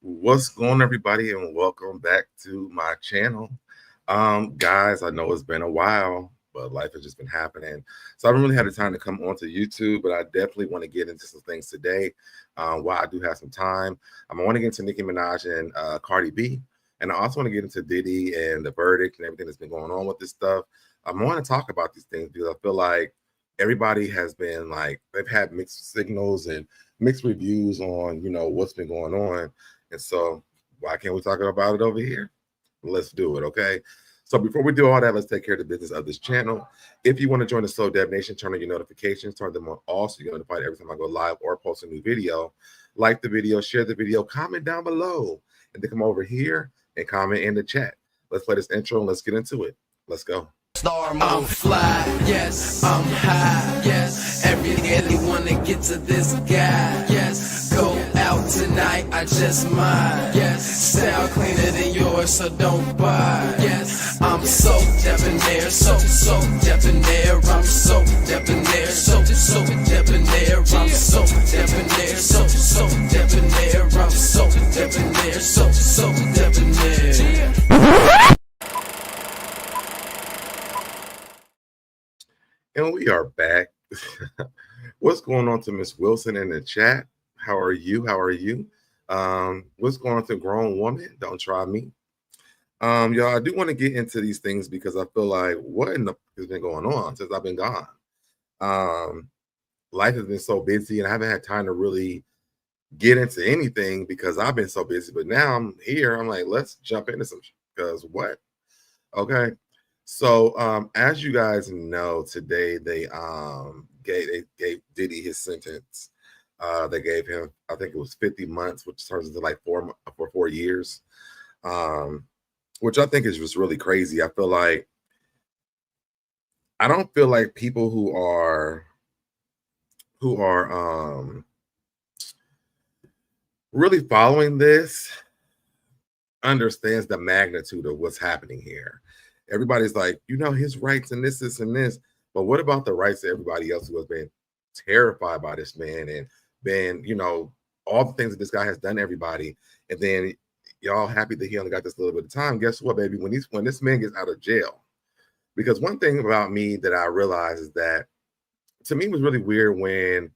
What's going on, everybody, and welcome back to my channel. Guys, I know it's been a while, but life has just been happening. So I haven't really had the time to come onto YouTube, but I definitely want to get into some things today. While I do have some time, I want to get into Nicki Minaj and Cardi B. And I also want to get into Diddy and the verdict and everything that's been going on with this stuff. I want to talk about these things because I feel like everybody has been like, they've had mixed signals and mixed reviews on, what's been going on. And so why can't we talk about it over here? Let's do it, okay? So before we do all that, let's take care of the business of this channel. If you want to join the SoDeb Nation, turn on your notifications, turn them on all so you're notified every time I go live or post a new video. Like the video, share the video, comment down below, and then come over here and comment in the chat. Let's play this intro and let's get into it. Let's go. I'm fly, yes, I'm high, yes. Everyone that get to this guy, yes. Go out tonight, I just might, yes. Style cleaner than yours, so don't buy, yes. I'm so debonair, so debonair. I'm so debonair, so debonair. I'm so debonair, so debonair. I'm so debonair, so debonair. And we are back. What's going on to Miss Wilson in the chat? How are you? How are you? What's going on to Grown Woman? Don't try me. Y'all, I do want to get into these things because I feel like what in the has been going on since I've been gone. Life has been so busy and I haven't had time to really get into anything because I've been so busy. But now I'm here. I'm like, let's jump into some because what? Okay. So as you guys know, today they gave Diddy his sentence. They gave him, I think it was 50 months, which turns into like 4 years. Which I think is just really crazy. I don't feel like people who are really following this understands the magnitude of what's happening here. Everybody's like, his rights and this, and this. But what about the rights of everybody else who has been terrified by this man and been, all the things that this guy has done to everybody? And then y'all happy that he only got this little bit of time. Guess what, baby? When this man gets out of jail, because one thing about me that I realized is that to me it was really weird when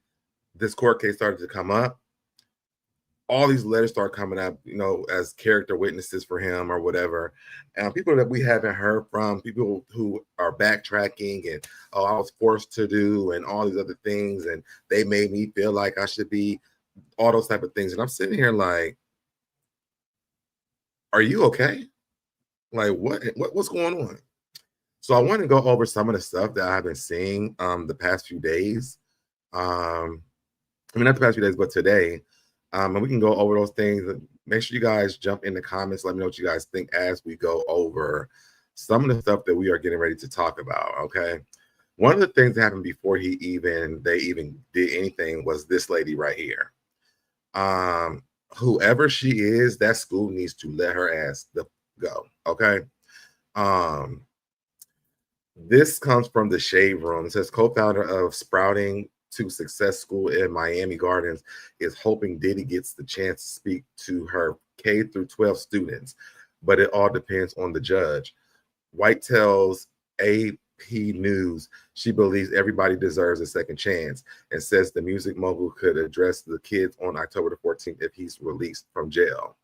this court case started to come up. All these letters start coming up, as character witnesses for him or whatever. And people that we haven't heard from, people who are backtracking and, oh, I was forced to do and all these other things. And they made me feel like I should be, all those type of things. And I'm sitting here like, are you okay? Like, what's going on? So I want to go over some of the stuff that I've been seeing the past few days. Not the past few days, but today. And we can go over those things. Make sure you guys jump in the comments. Let me know what you guys think as we go over some of the stuff that we are getting ready to talk about. Okay. One of the things that happened before they even did anything was this lady right here. Whoever she is, that school needs to let her ass go. Okay. This comes from the Shade Room. It says co-founder of Sprouting to Success School in Miami Gardens is hoping Diddy gets the chance to speak to her K through 12 students, but it all depends on the judge. White tells AP News she believes everybody deserves a second chance and says the music mogul could address the kids on October the 14th if he's released from jail.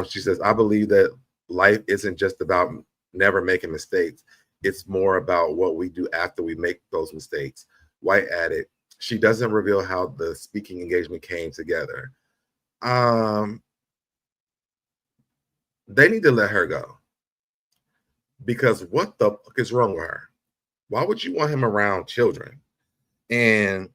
She says, I believe that life isn't just about never making mistakes. It's more about what we do after we make those mistakes. White added, she doesn't reveal how the speaking engagement came together. They need to let her go. Because what the fuck is wrong with her? Why would you want him around children? And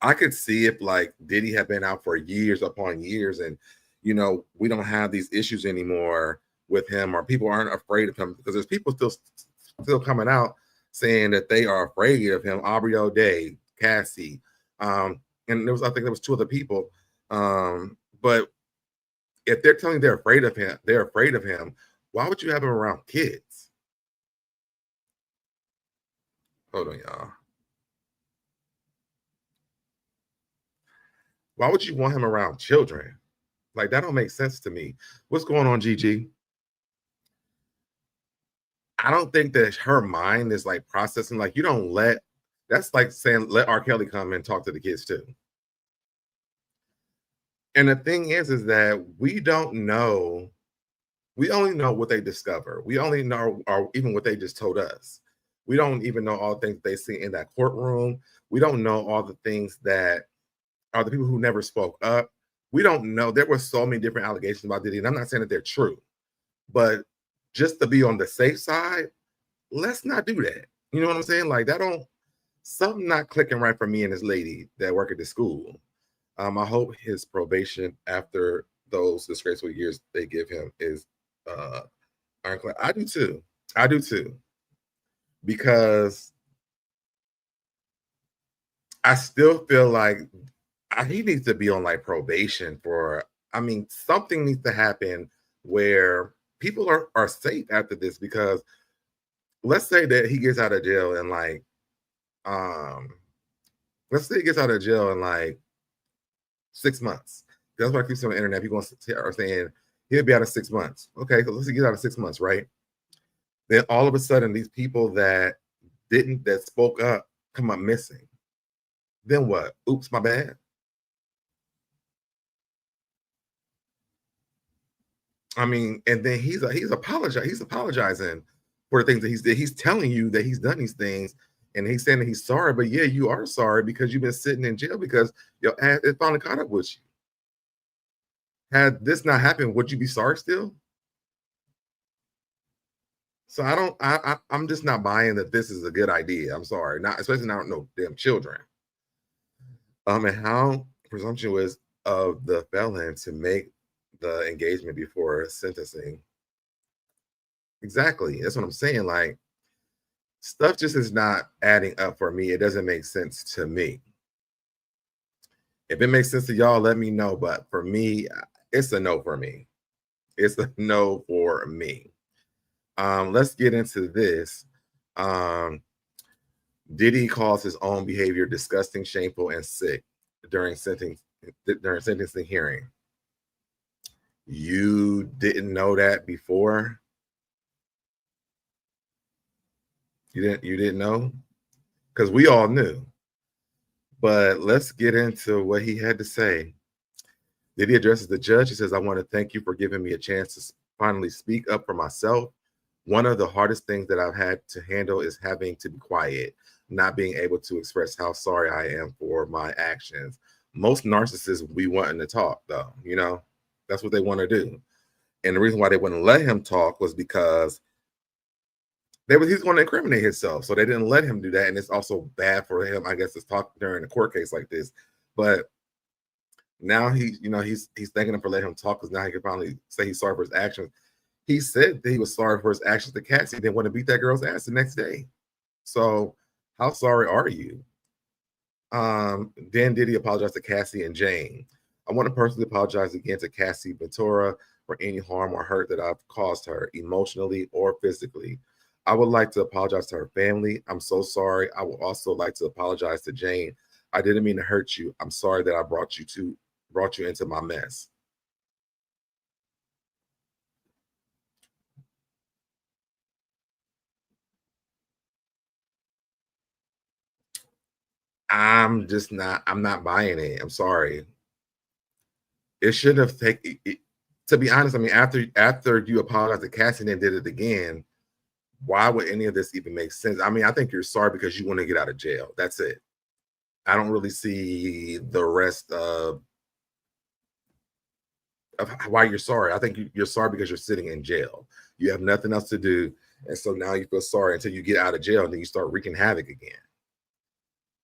I could see if like Diddy had been out for years upon years and, we don't have these issues anymore with him or people aren't afraid of him because there's people still coming out saying that they are afraid of him. Aubrey O'Day, Cassie, and I think there was 2 other people. But if they're telling you they're afraid of him, why would you have him around kids? Hold on, y'all. Why would you want him around children? Like that don't make sense to me. What's going on, Gigi? I don't think that her mind is like processing. Like you don't let. That's like saying let R. Kelly come and talk to the kids too. And the thing is that we don't know. We only know what they discover. We only know, or even what they just told us. We don't even know all the things they see in that courtroom. We don't know all the things that are the people who never spoke up. We don't know. There were so many different allegations about Diddy, and I'm not saying that they're true, but just to be on the safe side, let's not do that. You know what I'm saying? Like that don't something not clicking right for me and this lady that work at the school. I hope his probation after those disgraceful years they give him is ironclad. I do too. I do too. Because I still feel like he needs to be on like probation for, I mean, something needs to happen where people are safe after this, because let's say that he gets out of jail and like, let's say he gets out of jail in like 6 months. That's what I keep saying on the internet. People are saying he'll be out of 6 months. Okay, so let's say he gets out of 6 months, right? Then all of a sudden, these people that spoke up come up missing. Then what? Oops, my bad. I mean, and then he's apologizing for the things that he's did. He's telling you that he's done these things, and he's saying that he's sorry. But yeah, you are sorry because you've been sitting in jail because your ass it finally caught up with you. Had this not happened, would you be sorry still? So I don't. I'm just not buying that this is a good idea. I'm sorry, not especially not no damn children. And how presumptuous of the felon to make the engagement before sentencing. Exactly. That's what I'm saying. Like, stuff just is not adding up for me. It doesn't make sense to me. If it makes sense to y'all, let me know. But for me, it's a no for me. It's a no for me. Let's get into this. Diddy calls his own behavior disgusting, shameful, and sick during sentencing hearing. You didn't know that before? You didn't know? Because we all knew. But let's get into what he had to say. Diddy addresses the judge. He says, I want to thank you for giving me a chance to finally speak up for myself. One of the hardest things that I've had to handle is having to be quiet, not being able to express how sorry I am for my actions. Most narcissists, we wanting to talk, though, you know, that's what they want to do. And the reason why they wouldn't let him talk was because he's going to incriminate himself. So they didn't let him do that. And it's also bad for him, I guess, to talk during a court case like this. But now he's thanking him for letting him talk, because now he can finally say he's sorry for his actions. He said that he was sorry for his actions to Cassie. He didn't want to beat that girl's ass the next day. So how sorry are you? Then Diddy apologized to Cassie and Jane. I want to personally apologize again to Cassie Ventura for any harm or hurt that I've caused her, emotionally or physically. I would like to apologize to her family. I'm so sorry. I would also like to apologize to Jane. I didn't mean to hurt you. I'm sorry that I brought you into my mess. I'm not buying it. I'm sorry. It shouldn't have taken it, to be honest. I mean, after you apologized to Cassie and then did it again, why would any of this even make sense? I mean, I think you're sorry because you want to get out of jail. That's it. I don't really see the rest of why you're sorry. I think you're sorry because you're sitting in jail. You have nothing else to do. And so now you feel sorry until you get out of jail, and then you start wreaking havoc again.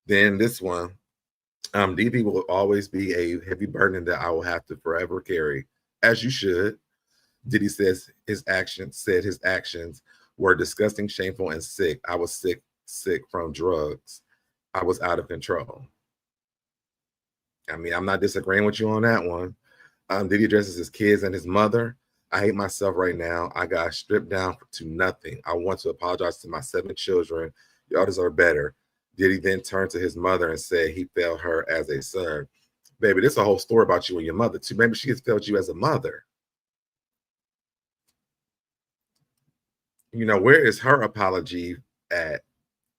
Then this one, DP will always be a heavy burden that I will have to forever carry, as you should. Diddy says his actions were disgusting, shameful, and sick. I was sick from drugs. I was out of control. I mean, I'm not disagreeing with you on that one. Diddy addresses his kids and his mother. I hate myself right now. I got stripped down to nothing. I want to apologize to my 7 children. Y'all deserve better. Diddy then turned to his mother and said he failed her as a son. Baby, this is a whole story about you and your mother too. Maybe she has failed you as a mother. You know, where is her apology at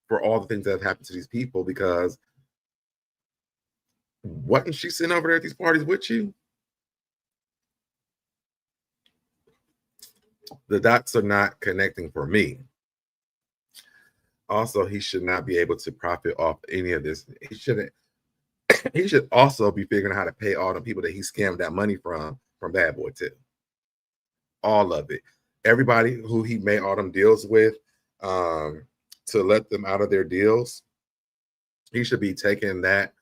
for all the things that have happened to these people? Because wasn't she sitting over there at these parties with you? The dots are not connecting for me. Also, he should not be able to profit off any of this. He shouldn't. He should also be figuring out how to pay all the people that he scammed that money from Bad Boy too. All of it. Everybody who he made all them deals with, to let them out of their deals, he should be taking that.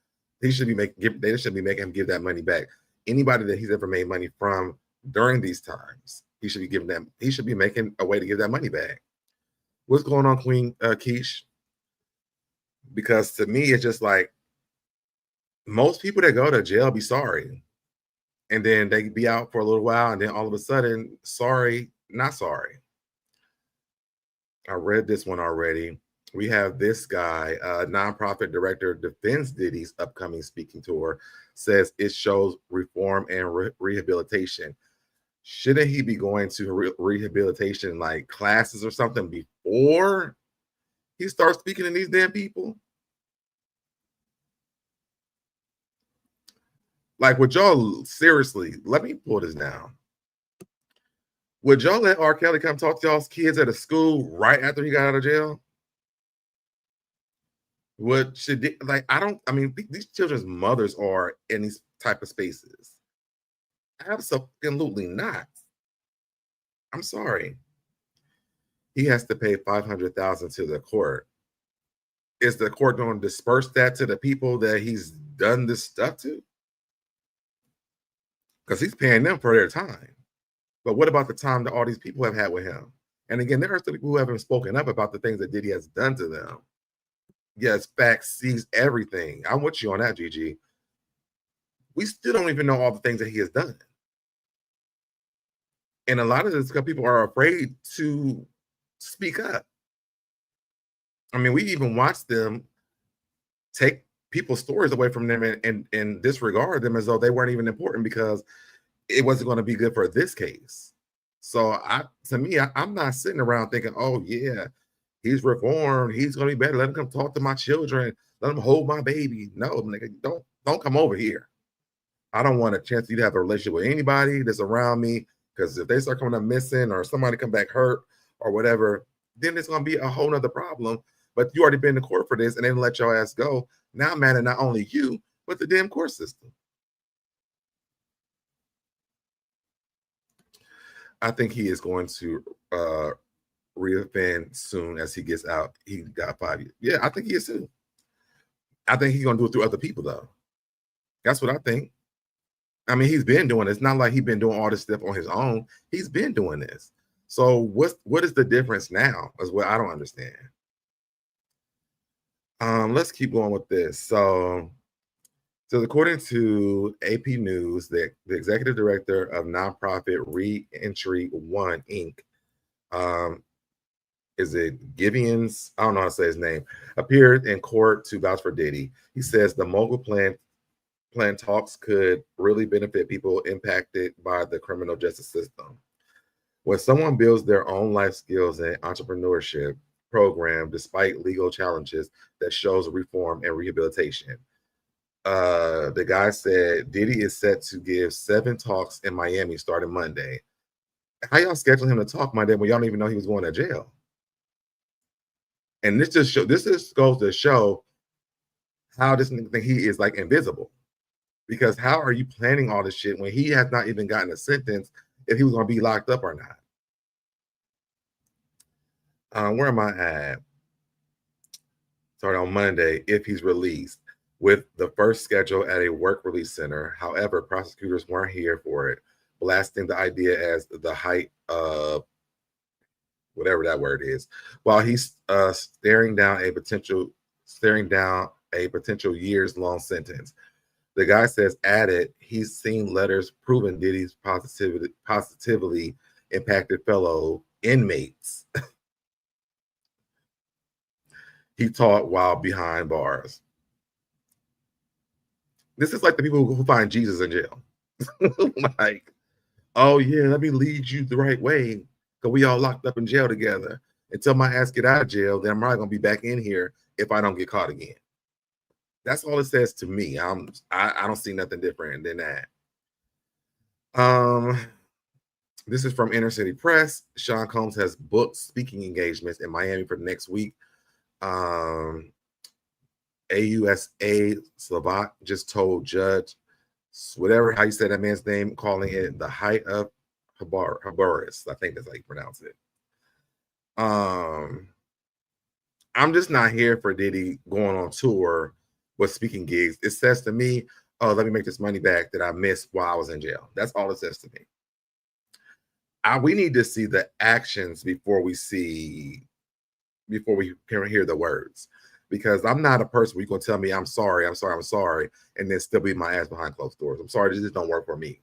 He should be making. They should be making him give that money back. Anybody that he's ever made money from during these times, he should be giving them. He should be making a way to give that money back. What's going on, Queen Keish? Because to me, it's just like most people that go to jail be sorry, and then they be out for a little while, and then all of a sudden, sorry, not sorry. I read this one already. We have this guy, nonprofit director, defends Diddy's upcoming speaking tour, says it shows reform and rehabilitation. Shouldn't he be going to rehabilitation like classes or something before he starts speaking to these damn people? Like, would y'all seriously, let me pull this down. Would y'all let R. Kelly come talk to y'all's kids at a school right after he got out of jail? What should they, like? I mean, these children's mothers are in these type of spaces. Absolutely not. I'm sorry. He has to pay $500,000 to the court. Is the court going to disperse that to the people that he's done this stuff to? Because he's paying them for their time. But what about the time that all these people have had with him? And again, there are still people who haven't spoken up about the things that Diddy has done to them. Yes, facts sees everything. I'm with you on that, Gigi. We still don't even know all the things that he has done. And a lot of this because people are afraid to speak up. I mean, we even watched them take people's stories away from them and disregard them as though they weren't even important because it wasn't going to be good for this case. So to me, I'm not sitting around thinking, oh yeah, he's reformed, he's going to be better. Let him come talk to my children. Let him hold my baby. No, nigga, don't come over here. I don't want a chance for you to have a relationship with anybody that's around me, because if they start coming up missing or somebody come back hurt or whatever, then it's going to be a whole nother problem. But you already been to court for this and they didn't let your ass go. Now I'm mad at not only you, but the damn court system. I think he is going to reoffend soon as he gets out. He got 5 years. Yeah, I think he is too. I think he's going to do it through other people, though. That's what I think. I mean, he's been doing it. It's not like he's been doing all this stuff on his own. He's been doing this. So what is the difference now is what I don't understand. Let's keep going with this. So according to AP News, the executive director of nonprofit Reentry One Inc., is it Givians? I don't know how to say his name. Appeared in court to vouch for Diddy. He says the mogul plan talks could really benefit people impacted by the criminal justice system. When someone builds their own life skills and entrepreneurship program despite legal challenges, that shows reform and rehabilitation. The guy said Diddy is set to give 7 talks in Miami starting Monday. How y'all schedule him to talk Monday when y'all don't even know he was going to jail? And this just goes to show how this thing he is like invisible. Because how are you planning all this shit when he has not even gotten a sentence if he was going to be locked up or not? Where am I at? Starting on Monday, if he's released, with the first schedule at a work release center. However, prosecutors weren't here for it, blasting the idea as the height of whatever that word is, while he's staring down a potential years-long sentence. The guy says, added, he's seen letters proving Diddy's positively impacted fellow inmates. He taught while behind bars. This is like the people who find Jesus in jail. Like, oh yeah, let me lead you the right way. Cause we all locked up in jail together. Until my ass get out of jail, then I'm probably gonna be back in here if I don't get caught again. That's all it says to me. I don't see nothing different than that. This is from Inner City Press. Sean Combs has booked speaking engagements in Miami for next week. AUSA Slovak just told Judge, whatever how you say that man's name, calling it the height of Habaris. I think that's how you pronounce it. I'm just not here for Diddy going on tour with speaking gigs. It says to me, oh, let me make this money back that I missed while I was in jail. That's all it says to me. We need to see the actions before we can hear the words. Because I'm not a person where you're gonna tell me I'm sorry, and then still be my ass behind closed doors. I'm sorry, this just don't work for me.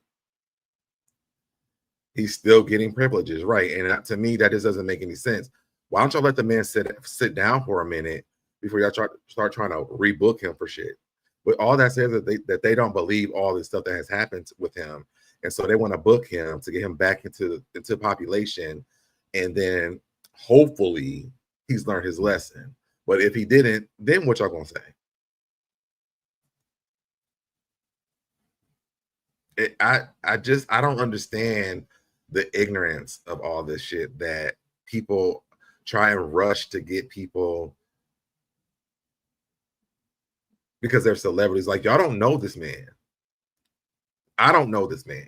He's still getting privileges, right? And to me, that just doesn't make any sense. Why don't y'all let the man sit down for a minute before y'all start trying to rebook him for shit? But all that says that they don't believe all this stuff that has happened with him, and so they want to book him to get him back into population, and then hopefully he's learned his lesson. But if he didn't, then what y'all gonna say? I don't understand the ignorance of all this shit that people try and rush to get people because they're celebrities. Like, y'all don't know this man. I don't know this man.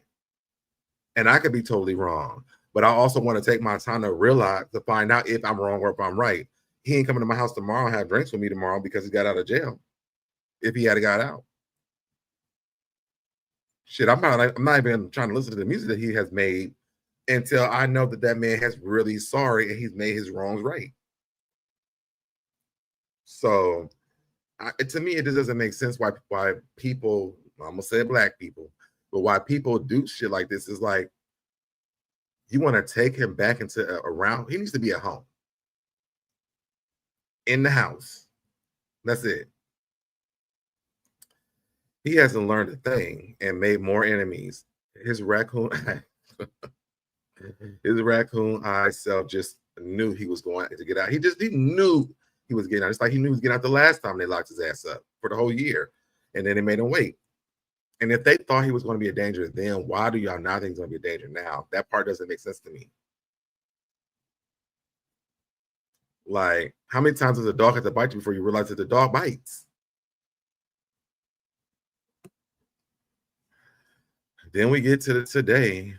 And I could be totally wrong. But I also want to take my time to find out if I'm wrong or if I'm right. He ain't coming to my house tomorrow and have drinks with me tomorrow because he got out of jail. If he had got out. Shit, I'm not even trying to listen to the music that he has made until I know that man has really sorry and he's made his wrongs right. So to me, it just doesn't make sense why people, I'm gonna say black people, but why people do shit like this is like, you want to take him back into around, he needs to be at home. In the house. That's it. He hasn't learned a thing and made more enemies. His raccoon eye self just knew he was going to get out. He knew he was getting out. It's like he knew he was getting out the last time they locked his ass up for the whole year. And then they made him wait. And if they thought he was going to be a danger then, why do y'all not think he's going to be a danger now? That part doesn't make sense to me. Like, how many times does a dog have to bite you before you realize that the dog bites? Then we get to today.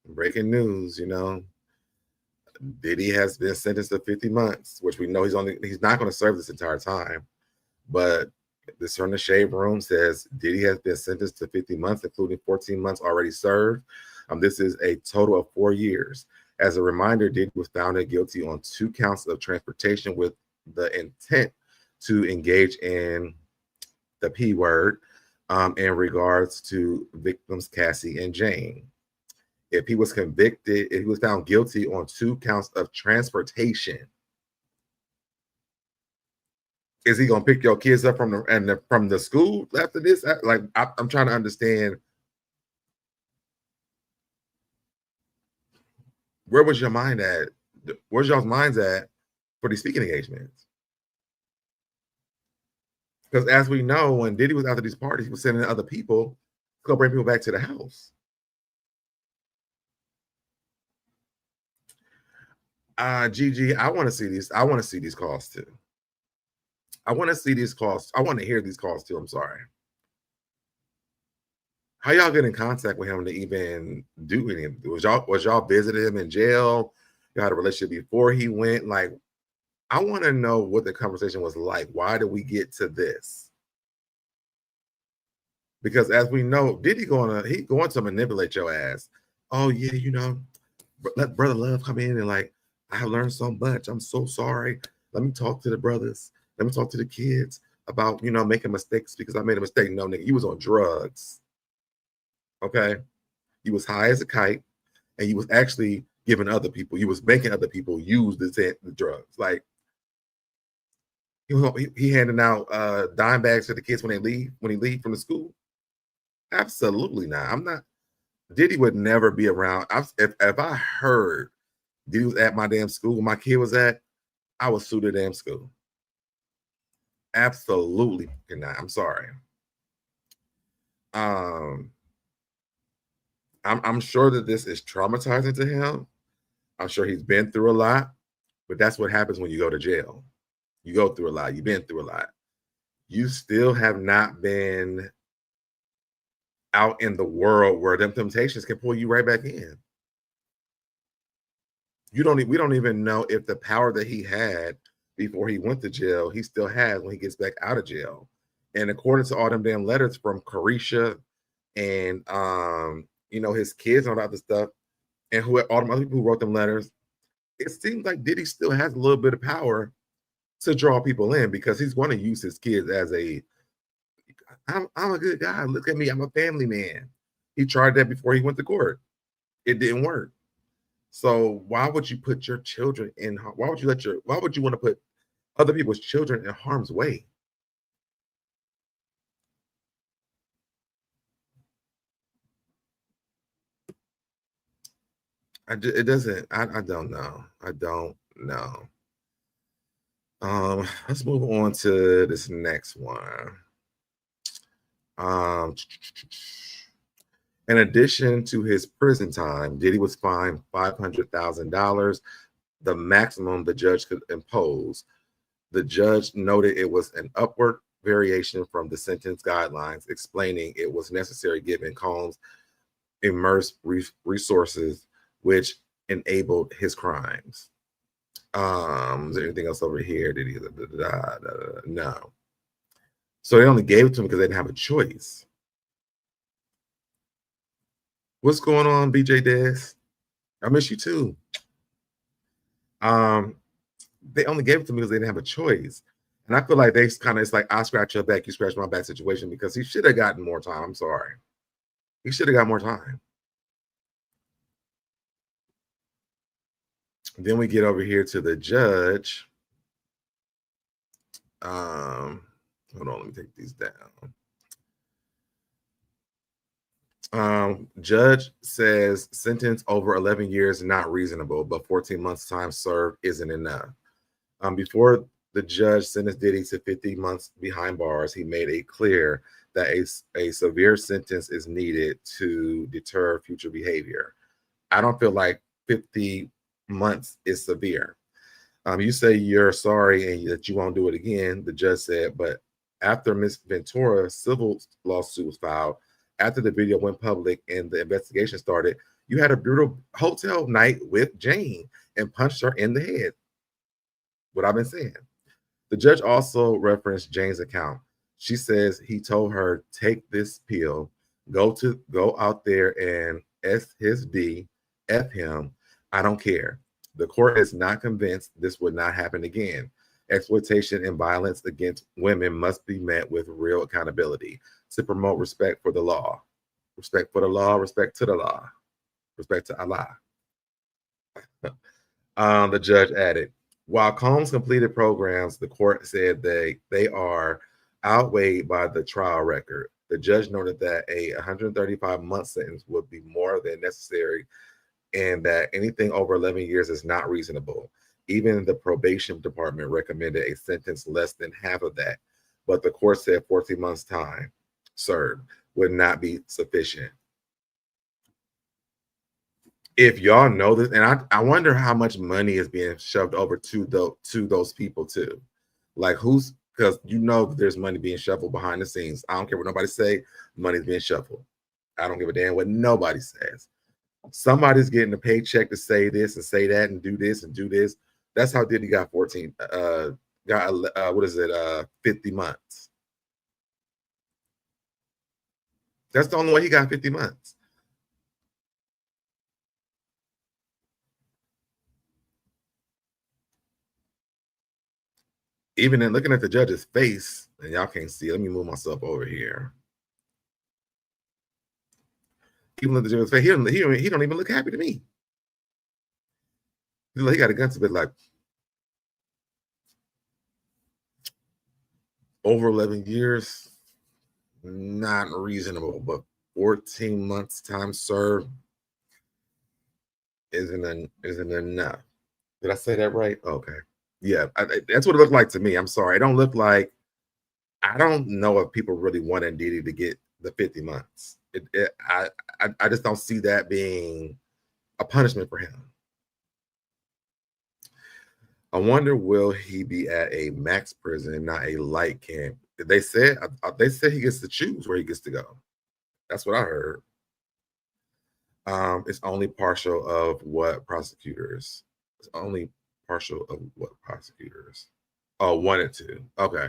Breaking news, Diddy has been sentenced to 50 months, which we know he's not going to serve this entire time. But this from the Shade Room says Diddy has been sentenced to 50 months, including 14 months already served. This is a total of 4 years. As a reminder, Diddy was found guilty on 2 counts of transportation with the intent to engage in the P word in regards to victims Cassie and Jane. If he was found guilty on 2 counts of transportation, is he gonna pick your kids up from the school after this? Like, I'm trying to understand. Where was your mind at? Where's y'all's minds at for these speaking engagements? Because as we know, when Diddy was after these parties, he was sending other people to go bring people back to the house. Gigi, I want to see these. I want to see these calls too. I want to see these calls. I want to hear these calls too. I'm sorry. How y'all get in contact with him to even do anything? Was y'all visiting him in jail? You had a relationship before he went? Like, I want to know what the conversation was like. Why did we get to this? Because as we know, Diddy going to manipulate your ass. Oh yeah, let Brother Love come in and like, I have learned so much. I'm so sorry. Let me talk to the brothers. Let me talk to the kids about making mistakes because I made a mistake. No, nigga, you was on drugs. Okay, you was high as a kite, and you was actually giving other people. You was making other people use the drugs. Like, He handing out dime bags to the kids when he leave from the school. Absolutely not. I'm not. Diddy would never be around. If I heard Diddy was at my damn school where my kid was at, I would sue the damn school. Absolutely not. I'm sorry. Um, I'm sure that this is traumatizing to him. I'm sure he's been through a lot, but that's what happens when you go to jail. You go through a lot. You've been through a lot. You still have not been out in the world where them temptations can pull you right back in. We don't even know if the power that he had before he went to jail, he still has when he gets back out of jail. And according to all them damn letters from Carisha and his kids and all that other stuff, and who all the other people who wrote them letters, it seems like Diddy still has a little bit of power to draw people in because he's going to use his kids as I'm a good guy. Look at me. I'm a family man. He tried that before he went to court. It didn't work. So why would you put your children in? Why would you want to put other people's children in harm's way? It doesn't. I don't know. I don't know. Let's move on to this next one. In addition to his prison time, Diddy was fined $500,000, the maximum the judge could impose. The judge noted it was an upward variation from the sentence guidelines, explaining it was necessary given Combs' immense resources, which enabled his crimes. Is there anything else over here? Did he? No. So they only gave it to him because they didn't have a choice. What's going on, BJ Des? I miss you too. They only gave it to me because they didn't have a choice. And I feel like it's like I scratch your back, you scratch my back situation because he should have gotten more time. I'm sorry. He should have got more time. Then we get over here to the judge. Hold on, let me take these down. Judge says sentence over 11 years not reasonable, but 14 months time served isn't enough. Before the judge sentenced Diddy to 50 months behind bars, he made it clear that a severe sentence is needed to deter future behavior. I don't feel like 50 months is severe. You say you're sorry and that you won't do it again, the judge said, but after Ms. Ventura's civil lawsuit was filed, after the video went public and the investigation started, you had a brutal hotel night with Jane and punched her in the head. What I've been saying. The judge also referenced Jane's account. She says he told her, take this pill, go out there and S his D, F him. I don't care. The court is not convinced this would not happen again. Exploitation and violence against women must be met with real accountability to promote respect for the law. Respect for the law, respect to the law, respect to Allah. The judge added, while Combs completed programs, the court said they are outweighed by the trial record. The judge noted that a 135-month sentence would be more than necessary and that anything over 11 years is not reasonable. Even the probation department recommended a sentence less than half of that, but the court said 14 months time served would not be sufficient. If y'all know this, and I wonder how much money is being shoved over to those people too. Like because there's money being shuffled behind the scenes. I don't care what nobody say, money's being shuffled. I don't give a damn what nobody says. Somebody's getting a paycheck to say this and say that and do this and do this. That's how Diddy got 14. Got 50 months. That's the only way he got 50 months. Even in looking at the judge's face, and y'all can't see, let me move myself over here. Even at the judge's face, he don't even look happy to me. He got a gun to be like, over 11 years, not reasonable, but 14 months time served isn't enough. Did I say that right? Okay. Yeah, that's what it looked like to me. I'm sorry. It don't look like, I don't know if people really wanted Diddy to get the 50 months. I just don't see that being a punishment for him. I wonder, will he be at a max prison, not a light camp? They said he gets to choose where he gets to go. That's what I heard. It's only partial of what prosecutors. It's only partial of what prosecutors. Oh, wanted to. Okay.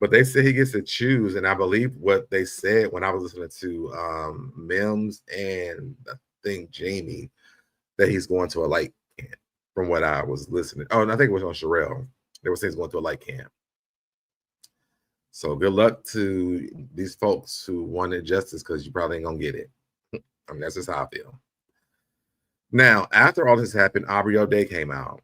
But they said he gets to choose, and I believe what they said when I was listening to Mims and I think Jamie, that he's going to a light camp. From what I was listening, oh, and I think it was on Sherelle. They were saying he's going to a light camp. So good luck to these folks who wanted justice, because you probably ain't gonna get it. I mean, that's just how I feel. Now, after all this happened, Aubrey O'Day came out.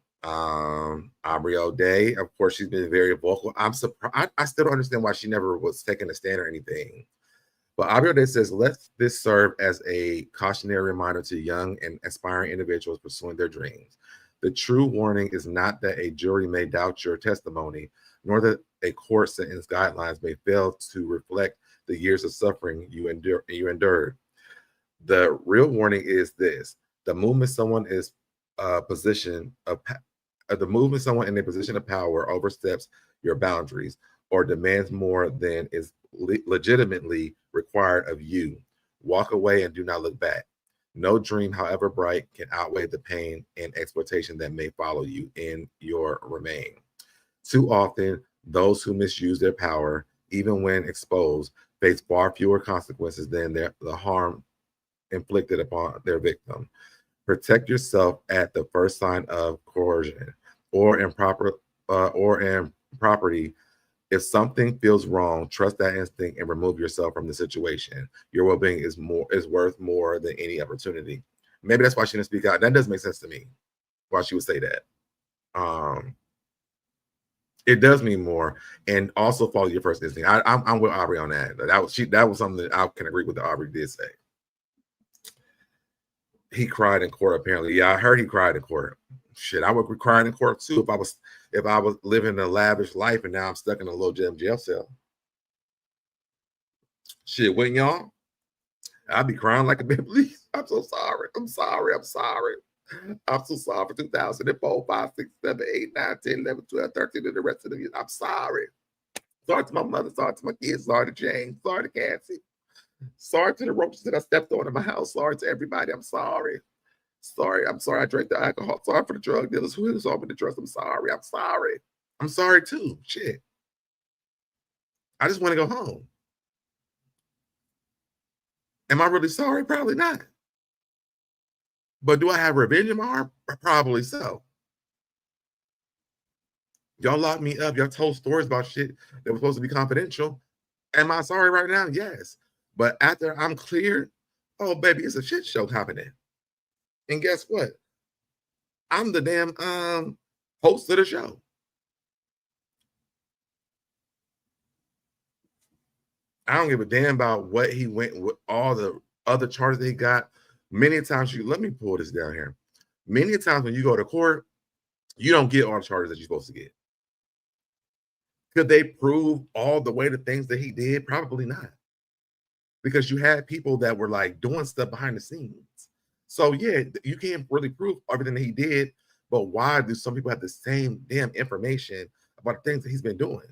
Aubrey O'Day, of course, she's been very vocal. I'm surprised. I still don't understand why she never was taking a stand or anything. But Aubrey O'Day says, let this serve as a cautionary reminder to young and aspiring individuals pursuing their dreams. The true warning is not that a jury may doubt your testimony, nor that a court sentence guidelines may fail to reflect the years of suffering you endured. The real warning is this: the movement someone is position of the movement someone in a position of power oversteps your boundaries or demands more than is legitimately required of you. Walk away and do not look back. No dream, however bright, can outweigh the pain and exploitation that may follow you in your remain. Too often, those who misuse their power, even when exposed, face far fewer consequences than the harm inflicted upon their victim. Protect yourself at the first sign of coercion or improperty. If something feels wrong, trust that instinct and remove yourself from the situation. Your well-being is worth more than any opportunity. Maybe that's why she didn't speak out. That doesn't make sense to me, why she would say that. It does mean more, and also follow your first instinct. I'm with Aubrey on that. That was something that I can agree with that Aubrey did say. He cried in court, apparently. Yeah, I heard he cried in court. Shit, I would be crying in court too if I was living a lavish life and now I'm stuck in a low jail cell. Shit, wouldn't y'all? I'd be crying like a baby. Please, I'm so sorry. I'm sorry. I'm sorry. I'm so sorry for 2004, 5, 6, 7, 8, 9, 10, 11, 12, 13, and the rest of the years. I'm sorry. Sorry to my mother. Sorry to my kids. Sorry to Jane. Sorry to Cassie. Sorry to the roaches that I stepped on in my house. Sorry to everybody. I'm sorry. Sorry. I'm sorry I drank the alcohol. Sorry for the drug dealers who sold me the drugs. I'm sorry. I'm sorry. I'm sorry too. Shit. I just want to go home. Am I really sorry? Probably not. But do I have revenge in my heart? Probably so. Y'all locked me up. Y'all told stories about shit that was supposed to be confidential. Am I sorry right now? Yes. But after I'm cleared, oh, baby, it's a shit show happening. And guess what? I'm the damn host of the show. I don't give a damn about what he went with, all the other charges that he got. Many times let me pull this down here. Many times when you go to court, you don't get all the charges that you're supposed to get. Could they prove all the way the things that he did? Probably not. Because you had people that were like doing stuff behind the scenes. So yeah, you can't really prove everything that he did, but why do some people have the same damn information about the things that he's been doing?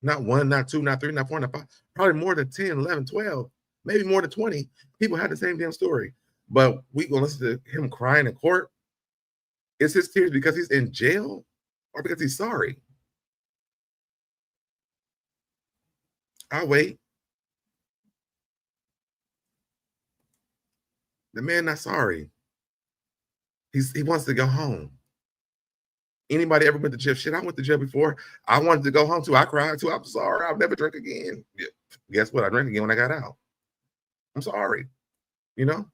Not one, not two, not three, not four, not five, probably more than 10, 11, 12, maybe more than 20 people had the same damn story. But we gonna listen to him crying in court. Is his tears because he's in jail or because he's sorry? I'll wait. The man not sorry. He wants to go home. Anybody ever went to jail? Shit, I went to jail before. I wanted to go home too. I cried too. I'm sorry. I'll never drink again. Yeah. Guess what? I drank again when I got out. I'm sorry. You know?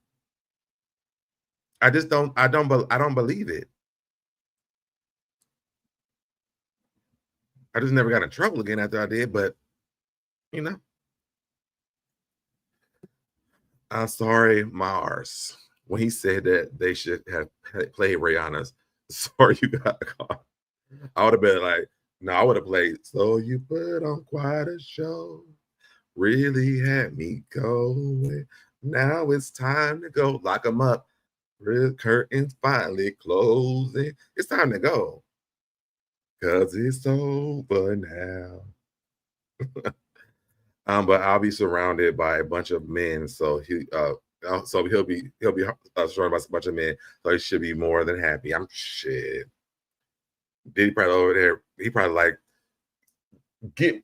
I just don't. I don't believe it. I just never got in trouble again after I did. But you know, I'm sorry, Mars, when he said that they should have played Rihanna's "Sorry You Got Caught." I would have been like, no, I would have played "So You Put On Quite a Show." Really had me going. Now it's time to go. Lock them up. Red curtains finally closing. It's time to go. Cause it's over now. But I'll be surrounded by a bunch of men, so he'll be surrounded by a bunch of men, so he should be more than happy. I'm shit. Diddy probably over there. He probably like get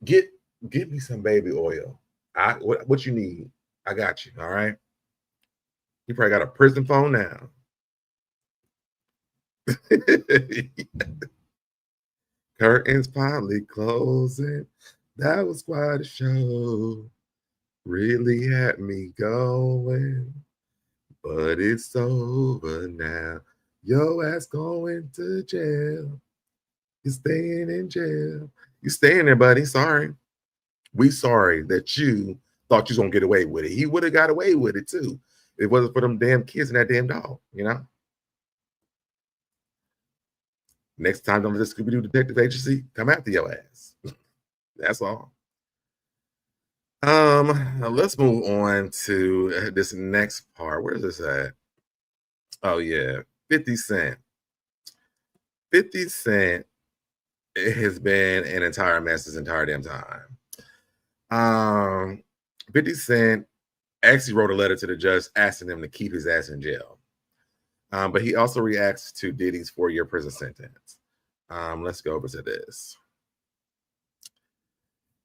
me some baby oil. What you need? I got you. All right. He probably got a prison phone now. Curtains finally closing. That was quite a show. Really had me going, but it's over now. Your ass going to jail. You're staying in jail. You staying there, buddy. Sorry. We sorry that you thought you was gonna get away with it. He would have got away with it too. If it wasn't for them damn kids and that damn dog, you know. Next time I'm just Scooby-Doo Detective Agency, come after your ass. That's all. Let's move on to this next part. Where's this at? Oh yeah, 50 Cent. 50 Cent has been an entire mess this entire damn time. 50 Cent actually wrote a letter to the judge asking him to keep his ass in jail. But he also reacts to Diddy's 4-year prison sentence. Let's go over to this.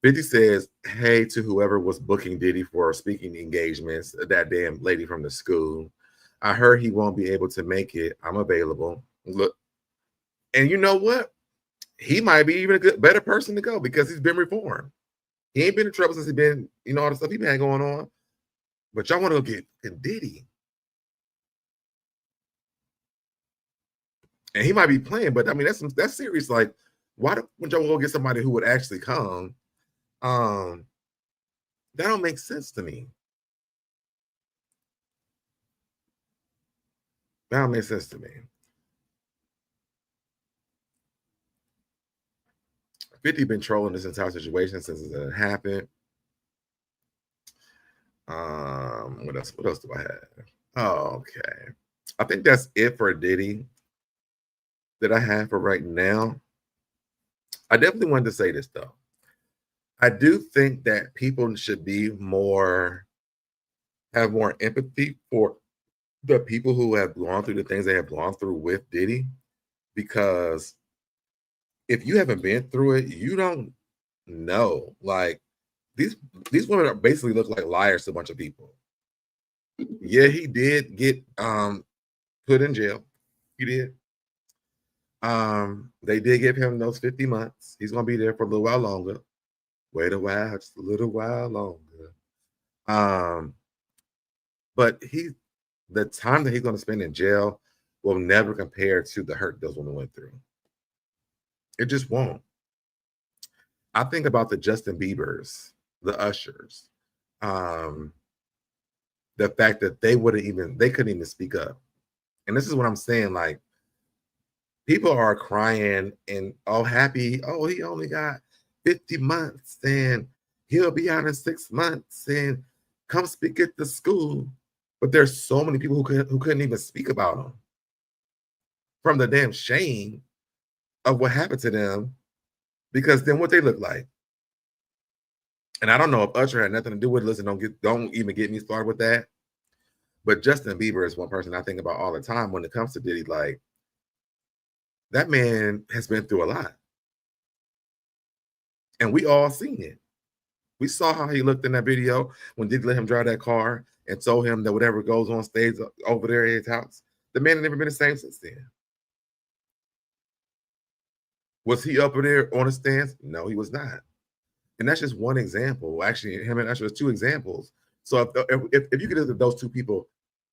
50 says, hey to whoever was booking Diddy for speaking engagements, that damn lady from the school. I heard he won't be able to make it. I'm available. Look, and you know what? He might be even a better person to go because he's been reformed. He ain't been in trouble since he been, all the stuff he been going on. But y'all want to go get Diddy. And he might be playing, but I mean, that's serious. Like, why would y'all go get somebody who would actually come? That don't make sense to me. That don't make sense to me. 50 been trolling this entire situation since it happened. What else? What else do I have? Oh, okay. I think that's it for Diddy that I have for right now. I definitely wanted to say this though. I do think that people should have more empathy for the people who have gone through the things they have gone through with Diddy, because if you haven't been through it, you don't know. Like these women are basically look like liars to a bunch of people. Yeah, he did get put in jail. He did. They did give him those 50 months. He's gonna be there for a little while longer. Wait a while, just a little while longer. But the time that he's gonna spend in jail will never compare to the hurt those women went through. It just won't. I think about the Justin Biebers, the Ushers, the fact that they couldn't even speak up. And this is what I'm saying. Like, people are crying and happy. Oh, he only got 50 months and he'll be out in 6 months and come speak at the school. But there's so many people who couldn't even speak about him from the damn shame of what happened to them, because then what they look like. And I don't know if Usher had nothing to do with it. Listen, don't even get me started with that. But Justin Bieber is one person I think about all the time when it comes to Diddy. Like, that man has been through a lot. And we all seen it. We saw how he looked in that video when Diddy let him drive that car and told him that whatever goes on stays over there at his house. The man had never been the same since then. Was he up there on the stands? No, he was not. And that's just one example. Actually, him and Usher is 2 examples. So if you could look at those 2 people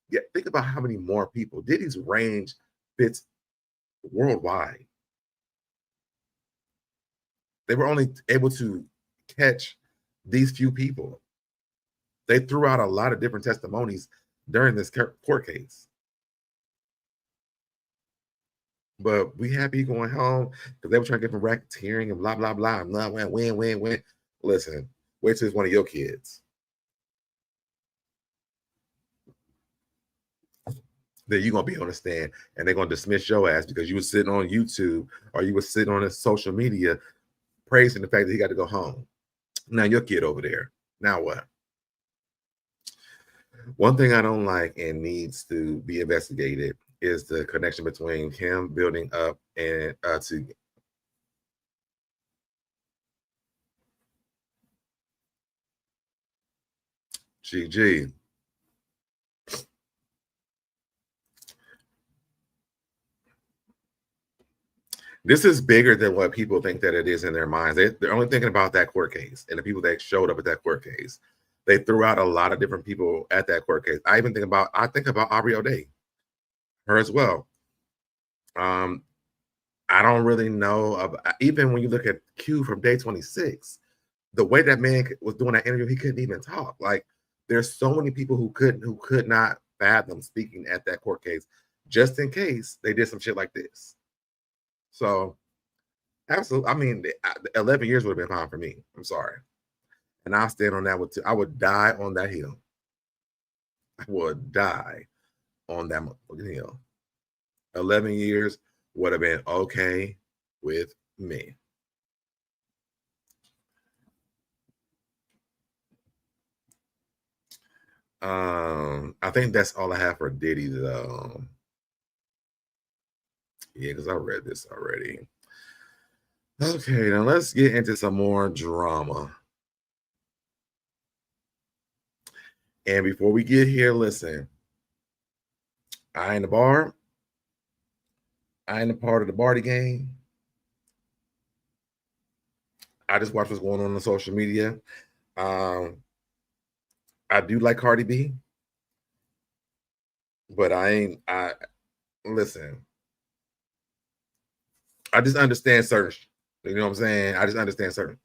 Yeah, think about how many more people. Diddy's range fits worldwide. They were only able to catch these few people. They threw out a lot of different testimonies during this court case. But we happy going home because they were trying to get from racketeering and blah, blah, blah. And blah, blah, win. Listen, wait till it's one of your kids. Then you're going to be on the stand and they're going to dismiss your ass because you were sitting on YouTube or you were sitting on his social media praising the fact that he got to go home. Now your kid over there. Now what? One thing I don't like and needs to be investigated is the connection between him building up and to GG. This is bigger than what people think that it is in their minds. They're only thinking about that court case and the people that showed up at that court case. They threw out a lot of different people at that court case. I think about Aubrey O'Day, her as well. I don't really know even when you look at Q from Day 26, the way that man was doing that interview, he couldn't even talk. Like there's so many people who could not fathom speaking at that court case, just in case they did some shit like this. So, absolutely. I mean, 11 years would have been fine for me. I'm sorry. And I'll stand on that. I would die on that hill. I would die on that hill. 11 years would have been okay with me. I think that's all I have for Diddy, though. Yeah, because I read this already. Okay, now let's get into some more drama. And before we get here, listen, I ain't a part of the party game. I just watch what's going on social media. I do like Cardi B, but listen. I just understand certain, you know what I'm saying? I just understand certain.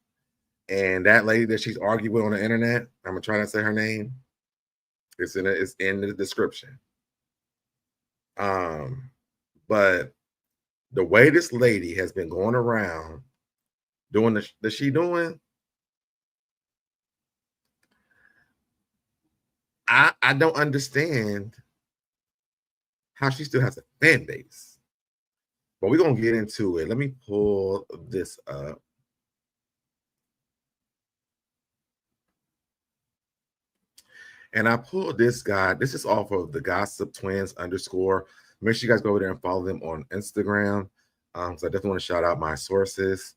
And that lady that she's arguing with on the internet, I'm gonna try not to say her name. It's in the description. But the way this lady has been going around doing the she doing, I don't understand how she still has a fan base. But we're going to get into it. Let me pull this up. And I pulled this guy. This is off of the Gossip Twins _. Make sure you guys go over there and follow them on Instagram. So I definitely want to shout out my sources.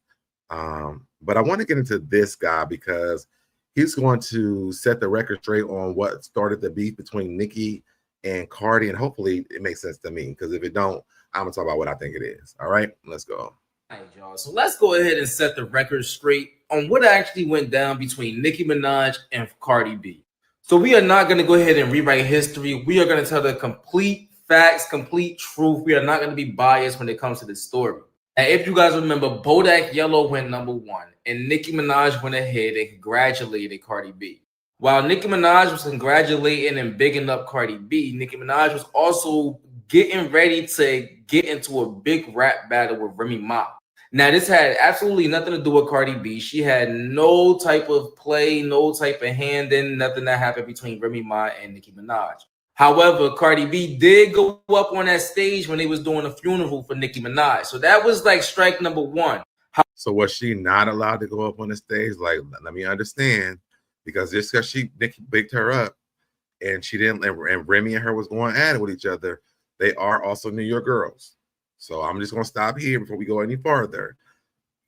But I want to get into this guy because he's going to set the record straight on what started the beef between Nicki and Cardi. And hopefully it makes sense to me, because if it don't, I'm gonna talk about what I think it is. All right, let's go. All right, y'all. So let's go ahead and set the record straight on what actually went down between Nicki Minaj and Cardi B. So we are not going to go ahead and rewrite history. We are going to tell the complete facts, complete truth. We are not going to be biased when it comes to this story. And if you guys remember, Bodak Yellow went #1, and Nicki Minaj went ahead and congratulated Cardi B. While Nicki Minaj was congratulating and bigging up Cardi B, Nicki Minaj was also getting ready to get into a big rap battle with Remy Ma. Now, this had absolutely nothing to do with Cardi B. She had no type of play, no type of hand in, nothing that happened between Remy Ma and Nicki Minaj. However, Cardi B did go up on that stage when they was doing a funeral for Nicki Minaj. So that was like strike #1. So was she not allowed to go up on the stage? Like, let me understand, because just because Nicki bigged her up and she didn't, and Remy and her was going at it with each other, they are also New York girls. So I'm just going to stop here before we go any farther.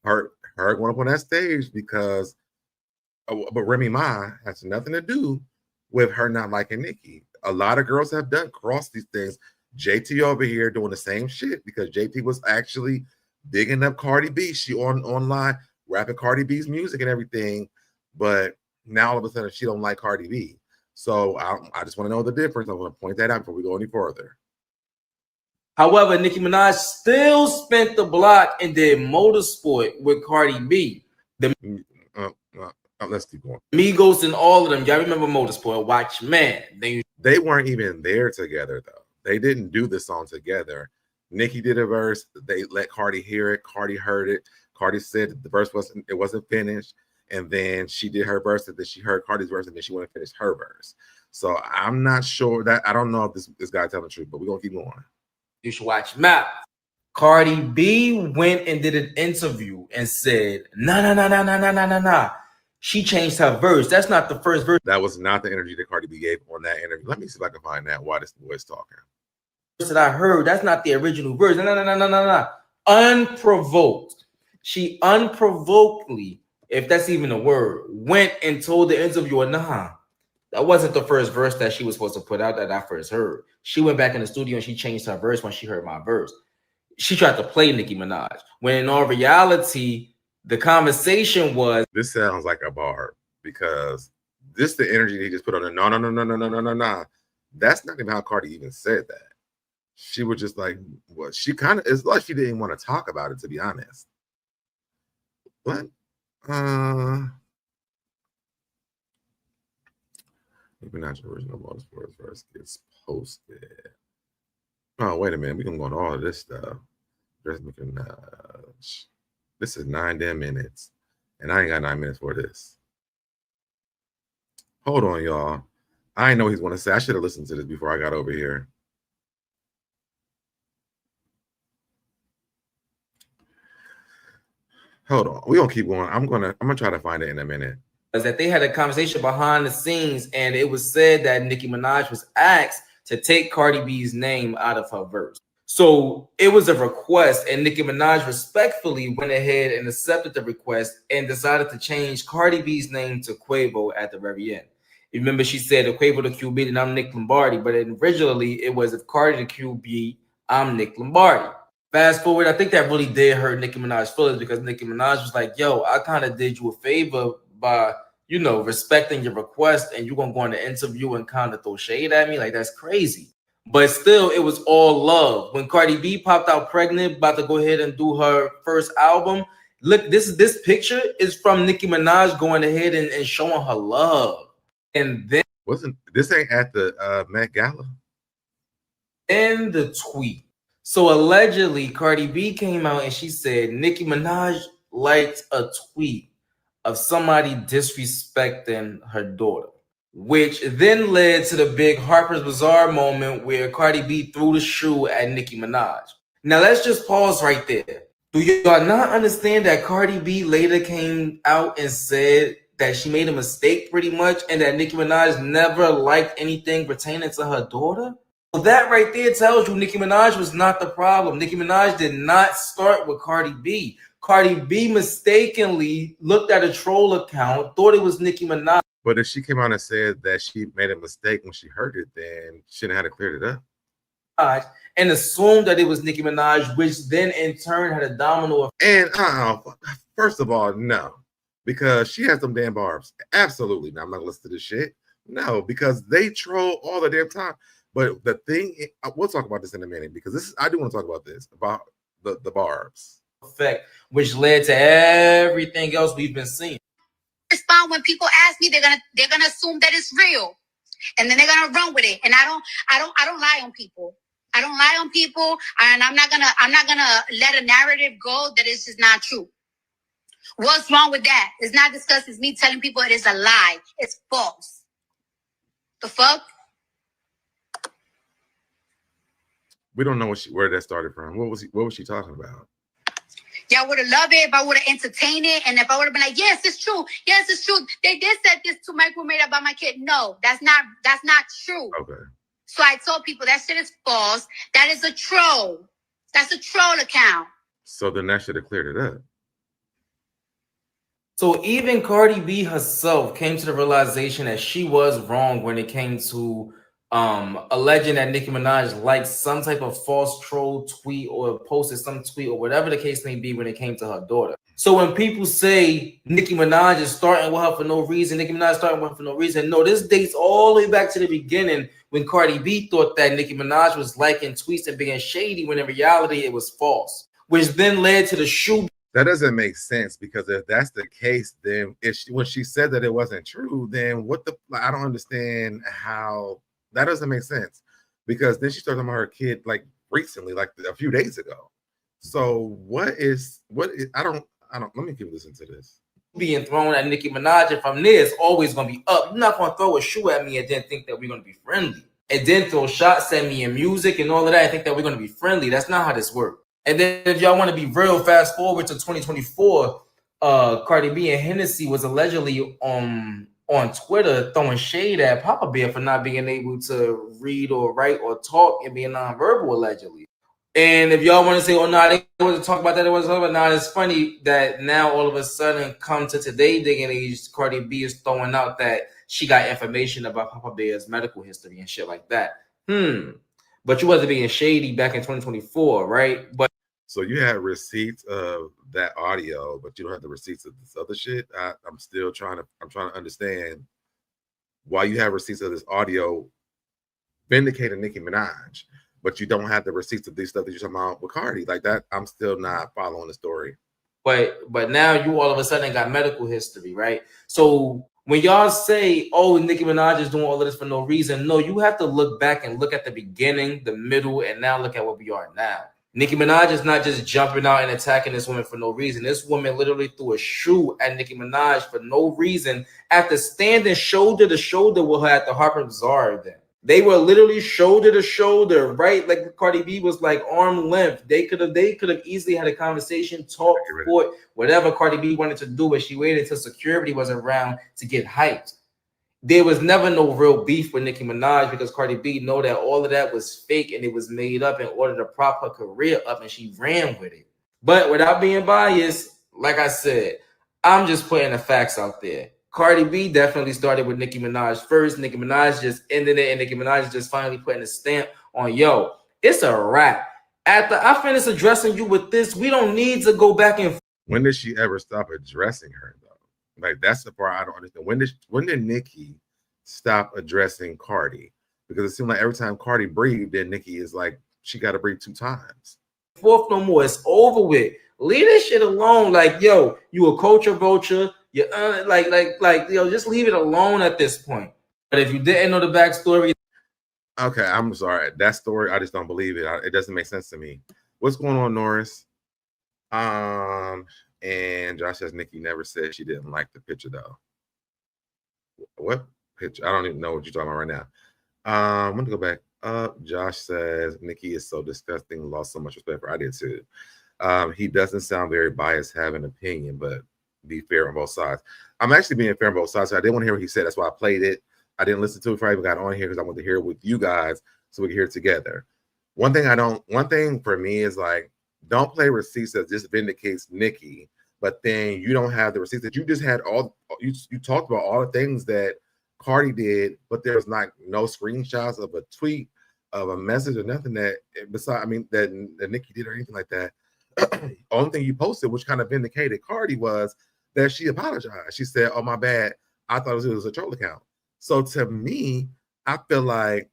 Her going up on that stage because, but Remy Ma has nothing to do with her not liking Nicki. A lot of girls have crossed these things. JT over here doing the same shit because JT was actually digging up Cardi B. She online rapping Cardi B's music and everything, but now all of a sudden she don't like Cardi B. So I just want to know the difference. I want to point that out before we go any further. However, Nicki Minaj still spent the block and did motorsport with Cardi B. Let's keep going. Migos and all of them. Y'all remember motorsport? Watch Man. They weren't even there together though. They didn't do the song together. Nicki did a verse. They let Cardi hear it. Cardi heard it. Cardi said the verse wasn't finished, and then she did her verse, and then she heard Cardi's verse, and then she went and finished her verse. So I'm not sure that I don't know if this guy telling the truth, but we're gonna keep going. You should watch Map. Cardi B went and did an interview and said, nah. She changed her verse. That's not the first verse. That was not the energy that Cardi B gave on that interview. Let me see if I can find that while this boy's talking. That I heard, that's not the original verse. No. Unprovoked. She unprovokedly, if that's even a word, went and told the interviewer, nah, that wasn't the first verse that she was supposed to put out that I first heard. She went back in the studio and she changed her verse when she heard my verse. She tried to play Nicki Minaj, when in all reality, the conversation was... This sounds like a bar, because this the energy he just put on the no. That's not even how Cardi even said that. She was just like, well, she kind of, it's like she didn't want to talk about it, to be honest. But maybe not your original motorsports verse gets posted. Oh, wait a minute. We're gonna go on all of this stuff. This is 9 damn minutes, and I ain't got 9 minutes for this. Hold on, y'all. I know he's gonna say. I should have listened to this before I got over here. Hold on. We're gonna keep going. I'm gonna try to find it in a minute. Is that they had a conversation behind the scenes, and it was said that Nicki Minaj was asked to take Cardi B's name out of her verse. So it was a request, and Nicki Minaj respectfully went ahead and accepted the request and decided to change Cardi B's name to Quavo at the very end. Remember, she said, if Quavo the QB, then I'm Nick Lombardi. But originally, it was, if Cardi the QB, I'm Nick Lombardi. Fast forward, I think that really did hurt Nicki Minaj's feelings, because Nicki Minaj was like, yo, I kind of did you a favor by, you know, respecting your request, and you're going to go on the interview and kind of throw shade at me? Like, that's crazy. But still, it was all love. When Cardi B popped out pregnant, about to go ahead and do her first album, look, this picture is from Nicki Minaj going ahead and showing her love. And then... This ain't at the Met Gala? And the tweet. So allegedly, Cardi B came out and she said Nicki Minaj liked a tweet of somebody disrespecting her daughter, which then led to the big Harper's Bazaar moment where Cardi B threw the shoe at Nicki Minaj. Now let's just pause right there. Do y'all not understand that Cardi B later came out and said that she made a mistake pretty much, and that Nicki Minaj never liked anything pertaining to her daughter? So that right there tells you Nicki Minaj was not the problem. Nicki Minaj did not start with Cardi B. Cardi B mistakenly looked at a troll account, thought it was Nicki Minaj. But if she came out and said that she made a mistake when she heard it, then she shouldn't have had to clear it up. And assumed that it was Nicki Minaj, which then in turn had a domino effect. And first of all, no, because she has some damn barbs. Absolutely, no, I'm not gonna listen to this shit. No, because they troll all the damn time. But the thing, we'll talk about this in a minute, because I do want to talk about this, about the barbs effect, which led to everything else we've been seeing. Respond when people ask me, they're gonna assume that it's real, and then they're gonna run with it. And I don't lie on people. I don't lie on people, and I'm not gonna let a narrative go that is just not true. What's wrong with that? It's not discussed. It's me telling people it is a lie. It's false. The fuck? We don't know where that started from. What was she talking about? Y'all would have loved it if I would have entertained it, and if I would have been like, yes, it's true. Yes, it's true. They did set this to made about my kid. No, that's not true. Okay. So I told people that shit is false. That is a troll. That's a troll account. So then that should have cleared it up. So even Cardi B herself came to the realization that she was wrong when it came to alleging that Nicki Minaj liked some type of false troll tweet or posted some tweet or whatever the case may be when it came to her daughter. So when people say Nicki Minaj is starting with her for no reason, Nicki Minaj starting with her for no reason, no, this dates all the way back to the beginning when Cardi B thought that Nicki Minaj was liking tweets and being shady when in reality it was false, which then led to the shoe. That doesn't make sense, because if that's the case, then when she said that it wasn't true, then what the, I don't understand how that doesn't make sense, because then she started talking about her kid like recently, like a few days ago. So what is I don't let me keep listening to this. Being thrown at Nicki Minaj, and from there it's always gonna be up. You're not gonna throw a shoe at me and then think that we're gonna be friendly, and then throw shots at me in music and all of that and think that we're gonna be friendly. That's not how this works. And then if y'all want to be real, fast forward to 2024, Cardi B and Hennessy was allegedly on Twitter throwing shade at Papa Bear for not being able to read or write or talk and being nonverbal, allegedly. And if y'all want to say, oh, no, they wasn't talk about that, it wasn't talk about now, it's funny that now all of a sudden, come to today digging age, Cardi B is throwing out that she got information about Papa Bear's medical history and shit like that. But you wasn't being shady back in 2024, right? But so you had receipts of that audio, but you don't have the receipts of this other shit. I'm still trying to understand why you have receipts of this audio vindicating Nicki Minaj, but you don't have the receipts of this stuff that you're talking about with Cardi. Like that, I'm still not following the story. But now you all of a sudden got medical history, right? So when y'all say, oh, Nicki Minaj is doing all of this for no reason, no, you have to look back and look at the beginning, the middle, and now look at where we are now. Nicki Minaj is not just jumping out and attacking this woman for no reason. This woman literally threw a shoe at Nicki Minaj for no reason after standing shoulder to shoulder with her at the Harper's Bazaar event. They were literally shoulder to shoulder, right? Like Cardi B was like arm length. They could have easily had a conversation, talk, fought, whatever Cardi B wanted to do, but she waited until security was around to get hyped. There was never no real beef with Nicki Minaj because Cardi B know that all of that was fake and it was made up in order to prop her career up, and she ran with it. But without being biased, like I said, I'm just putting the facts out there. Cardi B definitely started with Nicki Minaj first. Nicki Minaj just ended it, and Nicki Minaj just finally putting a stamp on, yo, it's a wrap. After I finish addressing you with this, we don't need to go back and. When did she ever stop addressing her, though? Like, that's the part I don't understand. When did Nicki stop addressing Cardi? Because it seemed like every time Cardi breathed, then Nicki is like, she got to breathe 2 times. Fourth no more. It's over with. Leave this shit alone. Like, yo, you a culture vulture. You yo, just leave it alone at this point. But if you didn't know the backstory, okay, I'm sorry. That story, I just don't believe it. It doesn't make sense to me. What's going on, Norris? And Josh says Nicki never said she didn't like the picture though. What picture? I don't even know what you're talking about right now. I'm gonna go back up. Josh says Nicki is so disgusting. Lost so much respect for. I did too. He doesn't sound very biased, have an opinion, but be fair on both sides. I'm actually being fair on both sides. So I didn't want to hear what he said. That's why I played it. I didn't listen to it before I even got on here because I wanted to hear it with you guys so we can hear it together. One thing for me is like, don't play receipts that just vindicates Nicki, but then you don't have the receipts that you just had you talked about all the things that Cardi did, but there's not no screenshots of a tweet, of a message or nothing that that Nicki did or anything like that. Only thing you posted, which kind of vindicated Cardi, was that she apologized. She said, "Oh, my bad. I thought it was a troll account." So to me, I feel like